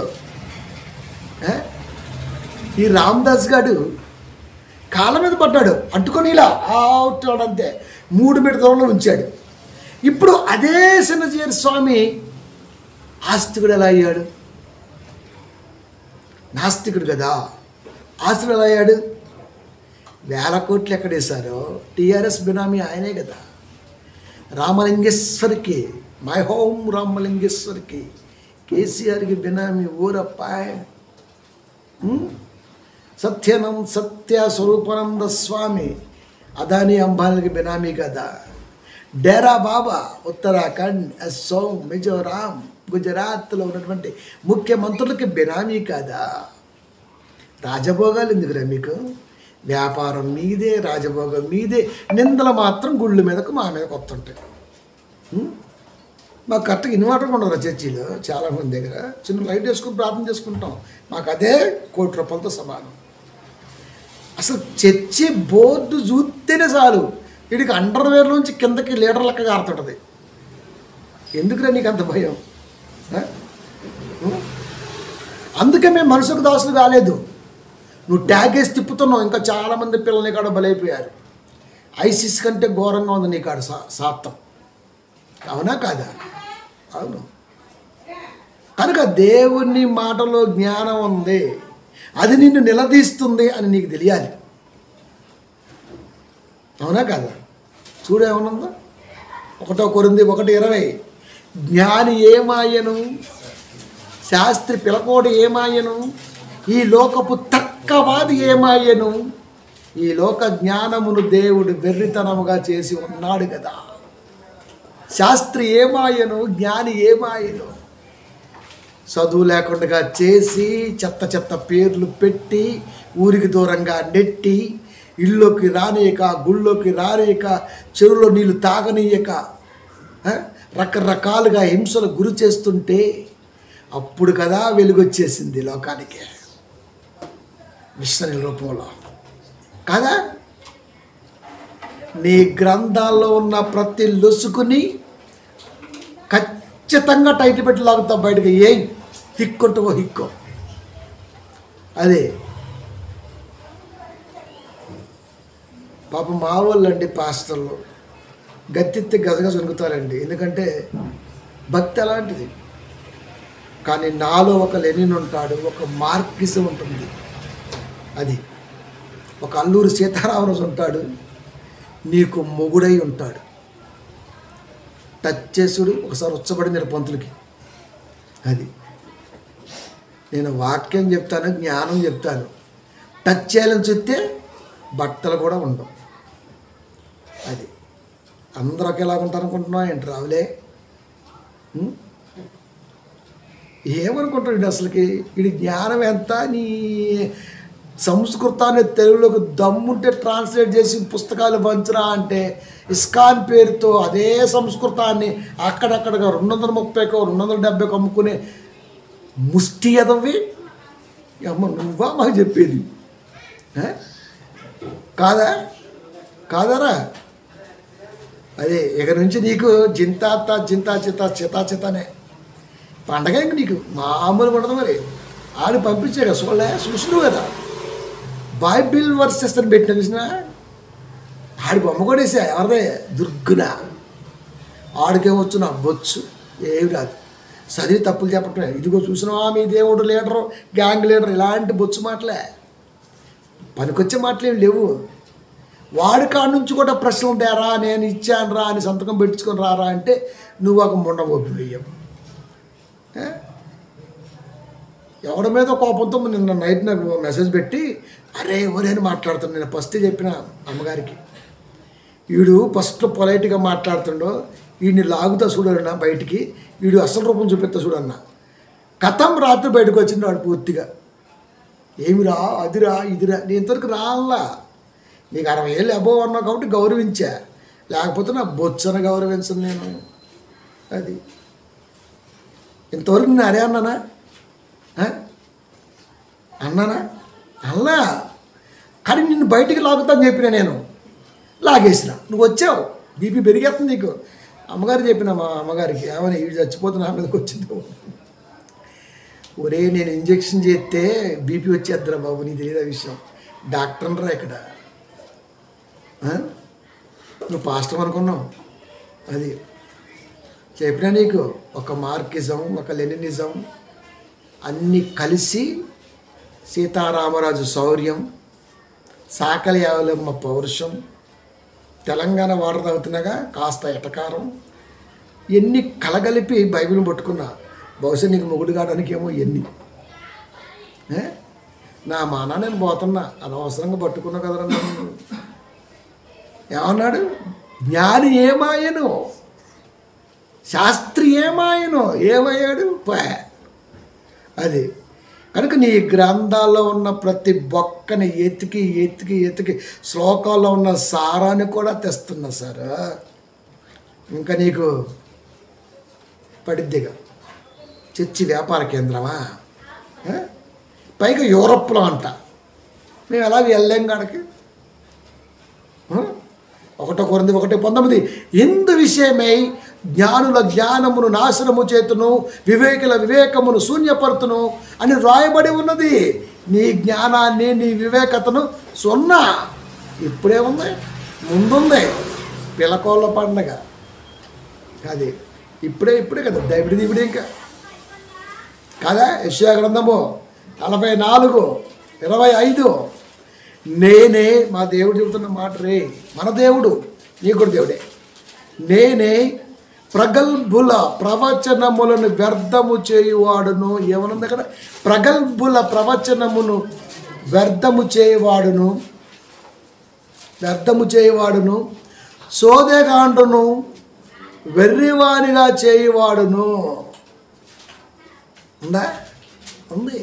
ఈ రామదాస్ గారు కాళ్ళ మీద పడ్డాడు, అంటుకొని ఇలా అంతే 3 మీటర్ దూరంలో ఉంచాడు. ఇప్పుడు అదే చిన్నజీయర్ స్వామి ఆస్తికుడు ఎలా అయ్యాడు? నాస్తికుడు కదా, ఆస్తికుడు ఎలా అయ్యాడు? 1000 కోట్లు ఎక్కడేశారో టీఆర్ఎస్ బినామీ ఆయనే కదా. రామలింగేశ్వరికి, మై హోమ్ రామలింగేశ్వరికి, కేసీఆర్కి బినామీ ఊరప్పాయ్. సత్యనం సత్య స్వరూపానంద స్వామి అదానీ అంబానీకి బినామీ కదా. డేరా బాబా ఉత్తరాఖండ్, అస్సాం, మిజోరాం, గుజరాత్లో ఉన్నటువంటి ముఖ్యమంత్రులకి బినామీ కాదా? రాజభోగాలు ఎందుకురా మీకు? వ్యాపారం మీదే, రాజభోగం మీదే, నిందలు మాత్రం గుళ్ళు మీదకు మా మీదకు వస్తుంటాయి. మాకు కరెక్ట్గా ఇన్వర్టర్ ఉండదు చర్చిలో, చాలామంది దగ్గర చిన్న లైట్ వేసుకుని ప్రార్థన చేసుకుంటాం. మాకు అదే ₹1,00,00,000 సమానం. అసలు చర్చి బోర్డు చూస్తేనే చాలు వీడికి అండర్వేర్ నుంచి కిందకి లీటర్ లెక్క కారుతుంటుంది. ఎందుకురా నీకు అంత భయం? అందుకే మేము మనసుకు దాసులు కాలేదు. నువ్వు ట్యాగ్ వేసి తిప్పుతున్నావు. ఇంకా చాలామంది పిల్లల్ని కాడ బలైపోయారు. ఐసిస్ కంటే ఘోరంగా ఉంది నీ కాడ సాత్తం. అవునా కాదా? అవును. కనుక దేవుని మాటలో జ్ఞానం ఉంది, అది నిన్ను నిలదీస్తుంది అని నీకు తెలియాలి. అవునా కాదా? చూడు ఏమనుందో, 1 కొరింథీ 1:20, జ్ఞాని ఏమాయను, శాస్త్రి పిలకోడు ఏమాయను, ఈ లోకపు తర్కవాది ఏమాయను, ఈ లోక జ్ఞానమును దేవుడు వెర్రితనముగా చేసి ఉన్నాడు కదా. శాస్త్రి ఏమాయను, జ్ఞాని ఏమాయను, చదువు లేకుండా చేసి చెత్త చెత్త పేర్లు పెట్టి ఊరికి దూరంగా నెట్టి ఇల్లుకి రానియక, గుళ్ళోకి రానియక, చెరువులో నీళ్ళు తాగనీయక రకరకాలుగా హింసలు గురి చేస్తుంటే అప్పుడు కదా వెలుగొచ్చేసింది లోకానికి మిషనరీ రూపంలో కదా. నీ గ్రంథాల్లో ఉన్న ప్రతి లొసుకుని ఖచ్చితంగా టైట్ పెట్టి లాగుతావు బయటకు. ఏ హిక్కుంటావో హిక్కో. అదే పాప మా వాళ్ళండి పాస్టర్లు గత్తెత్తి గజగజ వణుకుతారండి. ఎందుకంటే భక్తి అలాంటిది. కానీ నాలో ఒక లెనిన్ ఉంటాడు, ఒక మార్క్సిజం ఉంటుంది, అది ఒక అల్లూరి సీతారామరాజు ఉంటాడు, నీకు మొగుడై ఉంటాడు. టచ్ చేసుడు ఒకసారి ఉచ్చబడింది పంతులకి. అది నేను వాక్యం చెప్తాను, జ్ఞానం చెప్తాను. టచ్ చేయాలని చెప్తే బట్టలు కూడా ఉండవు. అది అందరూ ఒకేలాగుంటారు అనుకుంటున్నావు ఏంటి రావులే? ఏమనుకుంటాడు వీడు అసలుకి? వీడి జ్ఞానం ఎంత? నీ సంస్కృతాన్ని తెలుగులోకి దమ్ముంటే ట్రాన్స్లేట్ చేసి పుస్తకాలు పంచరా అంటే ఇస్కాన్ పేరుతో అదే సంస్కృతాన్ని అక్కడక్కడగా 230కో 270కో అమ్ముకునే ముష్టి ఎదవి. అమ్మ నువ్వా మాకు చెప్పేది? కాదారా? అదే ఇక నుంచి నీకు జింతాత జింతా చిత చితా చితనే పండగ. ఇంక నీకు మామూలు పడదు. మరి ఆడు పంపించే కదా చూసినావు కదా, బైబిల్ వర్సెస్ అని పెట్టిన చూసినా ఆడి బొమ్మ కూడా వేసా. ఎవరిదే? దుర్గున. ఆడికేమొచ్చు నా బొచ్చు ఏమి రాదు. చదివి తప్పులు చెప్పటమే. ఇదిగో చూసినావా మీ దేవుడు లీడరు, గ్యాంగ్ లీడర్, ఇలాంటి బొచ్చు మాటలే, పనికొచ్చే మాటలేమి లేవు. వాడి కాడి నుంచి కూడా ప్రశ్నలు ఉంటాయరా, నేను ఇచ్చాను రా అని సంతకం పెట్టించుకొని రారా అంటే నువ్వు ఒక ముండ ఓపి వేయవు. ఎవరి మీద కోపంతో నిన్న నైట్ నాకు మెసేజ్ పెట్టి అరే ఎవరైనా మాట్లాడుతాను. నేను ఫస్ట్ చెప్పిన అమ్మగారికి, వీడు ఫస్ట్ పొలైట్గా మాట్లాడుతుండో వీడిని లాగుతా చూడన్నా బయటికి, వీడు అసలు రూపం చూపిస్తా చూడన్నా. కథం రాత్రి బయటకు వచ్చిండు వాడు పూర్తిగా. ఏమిరా అదిరా ఇదిరా. నేను ఇంతవరకు రాలా. నీకు 60 ఏళ్ళు అబోవ్ అన్నావు కాబట్టి గౌరవించా, లేకపోతే నా బొచ్చన గౌరవించను నేను. అది ఇంతవరకు నేను అరే అన్నానా? అన్నా కానీ నిన్ను బయటికి లాగుతాను చెప్పిన, నేను లాగేసిన, నువ్వు వచ్చావు. బీపీ పెరిగేస్తుంది నీకు. అమ్మగారు చెప్పిన, మా అమ్మగారికి, ఏమైనా వీడు చచ్చిపోతున్నా నా మీదకి వచ్చింది. ఒరే నేను ఇంజక్షన్ చేస్తే బీపీ వచ్చేద్దరా బాబు, నీకు తెలియదు ఆ విషయం. డాక్టర్ అనరా ఇక్కడ. నువ్వు పాస్టర్ అనుకున్నావు. అది చెప్పినా నీకు. ఒక మార్కిజం, ఒక లెనినిజం అన్నీ కలిసి సీతారామరాజు శౌర్యం, సాకలి యావలమ్మ పౌరుషం, తెలంగాణ వాటర్ తాగుతున్నాగా కాస్త ఎటకారం, ఎన్ని కలగలిపి బైబిల్ పట్టుకున్నా. బహుశా నీకు మొగుడు కావడానికి ఏమో ఎన్ని. నా మానా నేను పోతున్నా, అనవసరంగా పట్టుకున్నా కదరా నన్ను. ఏమన్నాడు? జ్ఞాని ఏమాయను, శాస్త్రి ఏమాయను, ఏమయ్యాడు? అది కనుక నీ గ్రంథాల్లో ఉన్న ప్రతి బొక్కని ఎతికి ఎతికి ఎతికి శ్లోకాల్లో ఉన్న సారాన్ని కూడా తెస్తున్నా సార్. ఇంకా నీకు పడిద్దిగా. చర్చి వ్యాపార కేంద్రమా? పైగా యూరప్లో అంట. మేము ఎలా వెళ్ళాం కాడికి? 1 కొరింథీ 1:19 ఎందు విషయమై జ్ఞానుల జ్ఞానమును నాశనము చేతును, వివేకుల వివేకమును శూన్యపరుతును అని రాయబడి ఉన్నది. నీ జ్ఞానాన్ని, నీ వివేకతను సున్నా. ఇప్పుడేముంది? ముందుంది పిలకోళ్ళ పండగ. అది ఇప్పుడే కదా దైవిడిది. ఇప్పుడు ఇంకా కదా. యెషయా గ్రంథము 44:25 నేనే, మా దేవుడు చెబుతున్న మాట రే, మన దేవుడు నీ కూడా దేవుడే, నేనే ప్రగల్భుల ప్రవచనములను వ్యర్థము చేయువాడును. ఏమనుంది అక్కడ? ప్రగల్భుల ప్రవచనమును వ్యర్థము చేయువాడును, సోదెగాండును వెర్రివానిగా చేయువాడును. ఉందా? ఉంది.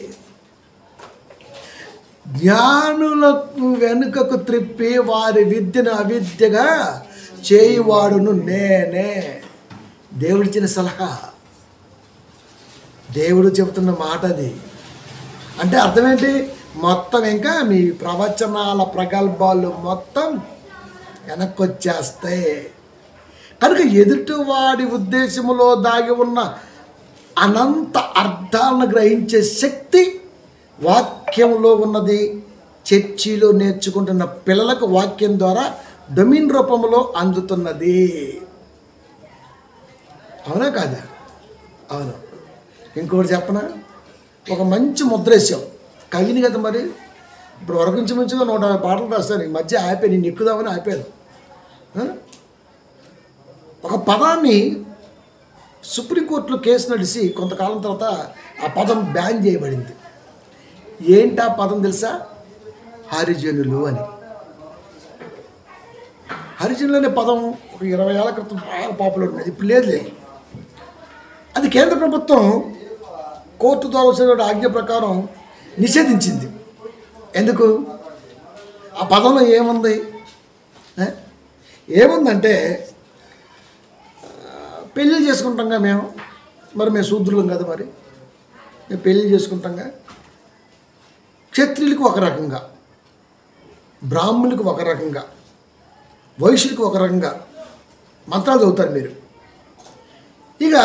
జ్ఞానులకు వెనుకకు త్రిప్పి వారి విద్యను అవిద్యగా చేయువాడును నేనే. దేవుడిచ్చిన సలహా, దేవుడు చెబుతున్న మాట అది. అంటే అర్థమేంటి? మొత్తం ఇంకా మీ ప్రవచనాల ప్రగల్భాలు మొత్తం వెనక్కి వచ్చేస్తాయి. కనుక ఎదుటివాడి ఉద్దేశములో దాగి ఉన్న అనంత అర్థాలను గ్రహించే శక్తి వాక్యంలో ఉన్నది. చర్చిలో నేర్చుకుంటున్న పిల్లలకు వాక్యం ద్వారా డొమిన్ రూపంలో అందుతున్నది. అవునా కాదా? అవును. ఇంకోటి చెప్పనా? ఒక మంచి ముద్ర వేసావు, కవిని కదా మరి. ఇప్పుడు వరకు ఇంచుమించుగా 150 పాటలు రాస్తాను. ఈ మధ్య ఆపాను, నేను ఎక్కుదామని ఆపాను. ఒక పదాన్ని సుప్రీంకోర్టులో కేసు నడిచి కొంతకాలం తర్వాత ఆ పదం బ్యాన్ చేయబడింది. ఏంటి ఆ పదం తెలుసా? హరిజనులు అని. హరిజనులు అనే పదం ఒక 20 ఏళ్ల క్రితం బాగా పాపులర్ ఉండేది, ఇప్పుడు లేదులే. అది కేంద్ర ప్రభుత్వం కోర్టు ద్వారా వచ్చిన ఆజ్ఞ ప్రకారం నిషేధించింది. ఎందుకు? ఆ పదంలో ఏముంది? ఏముందంటే, పెళ్ళిళ్ళు చేసుకుంటాంగా మేము, మరి మేము శూద్రులం కదా, మరి మేము పెళ్ళిళ్ళు చేసుకుంటాంగా. క్షత్రియులకు ఒక రకంగా, బ్రాహ్మణులకు ఒక రకంగా, వైశ్యులకు ఒక రకంగా మంత్రాలు చదువుతారు మీరు. ఇక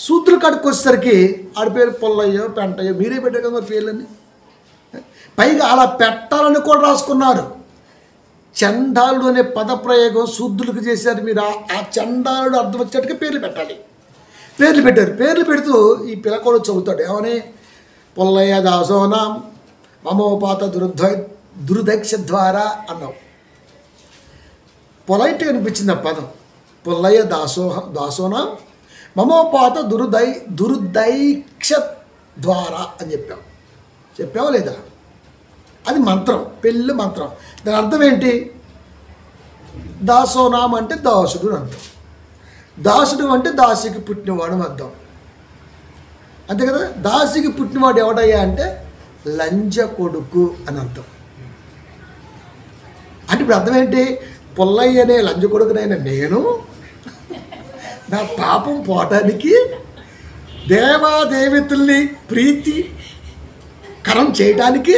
శూద్రుల కాడికి వచ్చేసరికి ఆడి పేరు పొల్లయ్యో పెంటయ్యో మీరే పెట్టారు కదా మరి పేర్లన్నీ. పైగా అలా పెట్టాలని కూడా రాసుకున్నారు. చండాలుడు అనే పదప్రయోగం శూద్రులకు చేశారు మీరు. ఆ చండాలుడు అర్థం వచ్చేట్టుగా పేర్లు పెట్టాలి. పేర్లు పెట్టారు. పేర్లు పెడుతూ ఈ పిల్లకోడు చదువుతాడు. ఏమని? పొల్లయ్య దాసోనాం మమోపాత దురుదక్ష ద్వారా అన్నావు. పొలైట్గా అనిపించింది ఆ పదం. పొల్లయ్య దాసోనాం మమోపాత దురుదైక్ష ద్వారా అని చెప్పావా లేదా? అది మంత్రం, పెళ్ళి మంత్రం. దాని అర్థం ఏంటి? దాసోనాం అంటే దాసుడు అని అర్థం. దాసుడు అంటే దాసికి పుట్టినవాడు అని అర్థం. అంతే కదా? దాసికి పుట్టినవాడు ఎవడయ్యా అంటే లంజ కొడుకు అని అర్థం. అంటే ఇప్పుడు అర్థం ఏంటి? పొల్లయ్య అనే లంజ కొడుకునైనా నేను నా పాపం పోవటానికి దేవాదేవతల్ని ప్రీతికరం చేయటానికి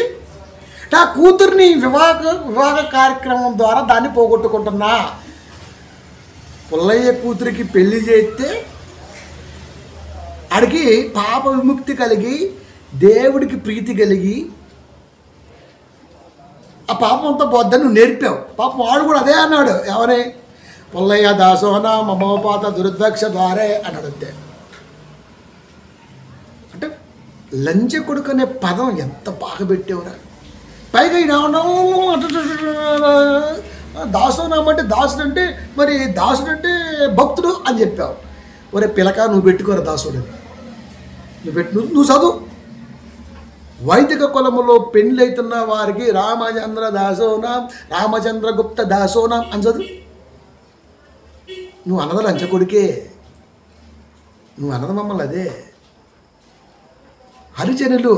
నా కూతుర్ని వివాహ కార్యక్రమం ద్వారా దాన్ని పోగొట్టుకుంటున్నా. పుల్లయ్య కూతురికి పెళ్లి చేస్తే ఆడికి పాప విముక్తి కలిగి దేవుడికి ప్రీతి కలిగి ఆ పాపం అంతా పోద్దని నువ్వు నేర్పావు. పాపం వాడు కూడా అదే అన్నాడు. ఎవరే? పుల్లయ్య దాసోన మమోపాత దురుద్వక్ష ద్వారే అన్నాడు. అంతే. అంటే లంచ కొడుకు అనే పదం ఎంత బాగా పెట్టేవరా. పైగా ఈ దాసోనాం అంటే దాసుడు అంటే మరి దాసుడు అంటే భక్తుడు అని చెప్పావు. ఒరే పిలక నువ్వు పెట్టుకోరా దాసుడని. నువ్వు చదువు. వైదిక కులములో పెళ్ళైతున్న వారికి రామచంద్ర దాసోనాం రామచంద్ర గుప్త దాసోనాం అని చదువు. నువ్వు అన్నది లంచ కొడుకే. నువ్వు అన్నది మమ్మల్ని అదే. హరిజనులు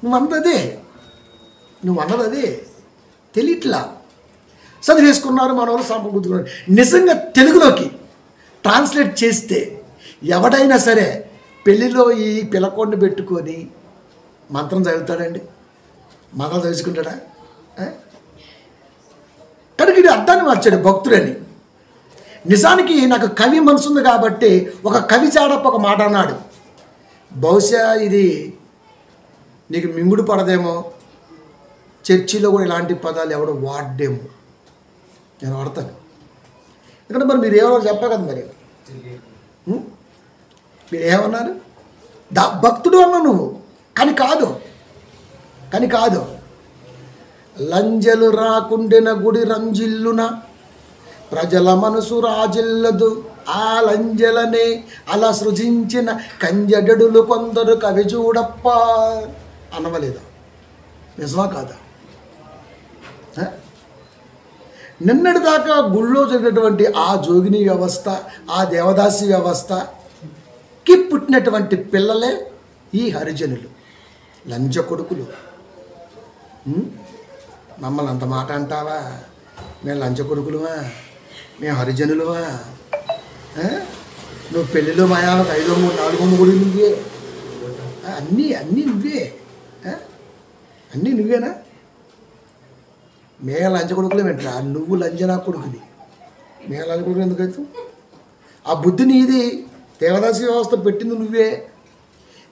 నువ్వు అన్నదే తెలియట్లా. చదివేసుకున్నారు మన వాళ్ళు, సంపగుద్దుకున్నారు. నిజంగా తెలుగులోకి ట్రాన్స్లేట్ చేస్తే ఎవడైనా సరే పెళ్ళిలో ఈ పిల్లకోడిని పెట్టుకొని మంత్రం చదువుతాడండి? మంత్రం చదువుకుంటాడా? కనుక ఇది అర్థాన్ని మార్చాడు భక్తుడని. నిజానికి నాకు కవి మనసు ఉంది కాబట్టి ఒక కవి చాడప్ప ఒక మాట అన్నాడు. బహుశా ఇది నీకు మింగుడు పడదేమో, చర్చిలో కూడా ఇలాంటి పదాలు ఎవడో వాడేమో, నేను వాడతాను. ఎందుకంటే మరి మీరు ఏమన్నా చెప్పా కదా, మరి మీరు ఏమన్నారు? భక్తుడు అన్నా నువ్వు. కానీ కాదు లంజలు రాకుండిన గుడి రంజిల్లున ప్రజల మనసు రాజిల్లదు ఆ లంజలనే అలా సృజించిన కంజడడులు కొందరు కవి చూడప్ప అనవలేదా? నిజమా కాదా? నిన్నటి దాకా గుళ్ళో జరిగినటువంటి ఆ జోగిని వ్యవస్థ, ఆ దేవదాసి వ్యవస్థకి పుట్టినటువంటి పిల్లలే ఈ హరిజనులు, లంజ కొడుకులు. మమ్మల్ని అంత మాట అంటావా? మేము లంచ కొడుకులువా? మేము హరిజనులువా? నువ్వు పెళ్ళిలో మాయాలకు 5 3 4 3 నువ్వే, అన్నీ నువ్వే, అన్నీ నువ్వేనా? మేఘ లంచ కొడుకులే వెంటరా. నువ్వు లంజనా కొడుకుని. మేఘ లంచ కొడుకులు ఎందుకైతే? ఆ బుద్ధి నీది. దేవదాసి వ్యవస్థ పెట్టింది నువ్వే.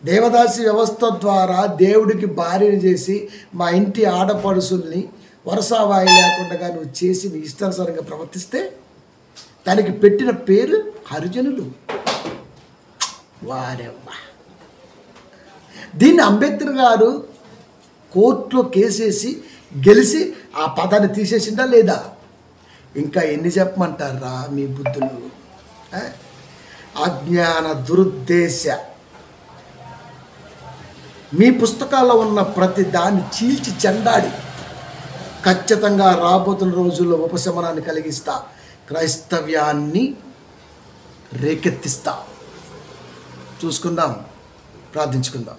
దేవదాసి వ్యవస్థ ద్వారా దేవుడికి భార్యను చేసి మా ఇంటి ఆడపడుసుల్ని వరుసవాయి లేకుండా నువ్వు చేసి నీ ఇష్టానుసారంగా ప్రవర్తిస్తే దానికి పెట్టిన పేరు హరిజనులు. వారెవ్వా. దీన్ని అంబేద్కర్ గారు కోర్టులో కేసేసి గెలిచి ఆ పదాన్ని తీసేసిందా లేదా? ఇంకా ఎన్ని చెప్పమంటారా మీ బుద్ధులు? అజ్ఞాన దురుద్దేశ మీ పుస్తకాల్లో ఉన్న ప్రతి దాన్ని చీల్చి చెండాడి ఖచ్చితంగా రాబోతున్న రోజుల్లో ఉపశమనాన్ని కలిగిస్తా, క్రైస్తవ్యాన్ని రేకెత్తిస్తా. చూసుకుందాం, ప్రార్థించుకుందాం.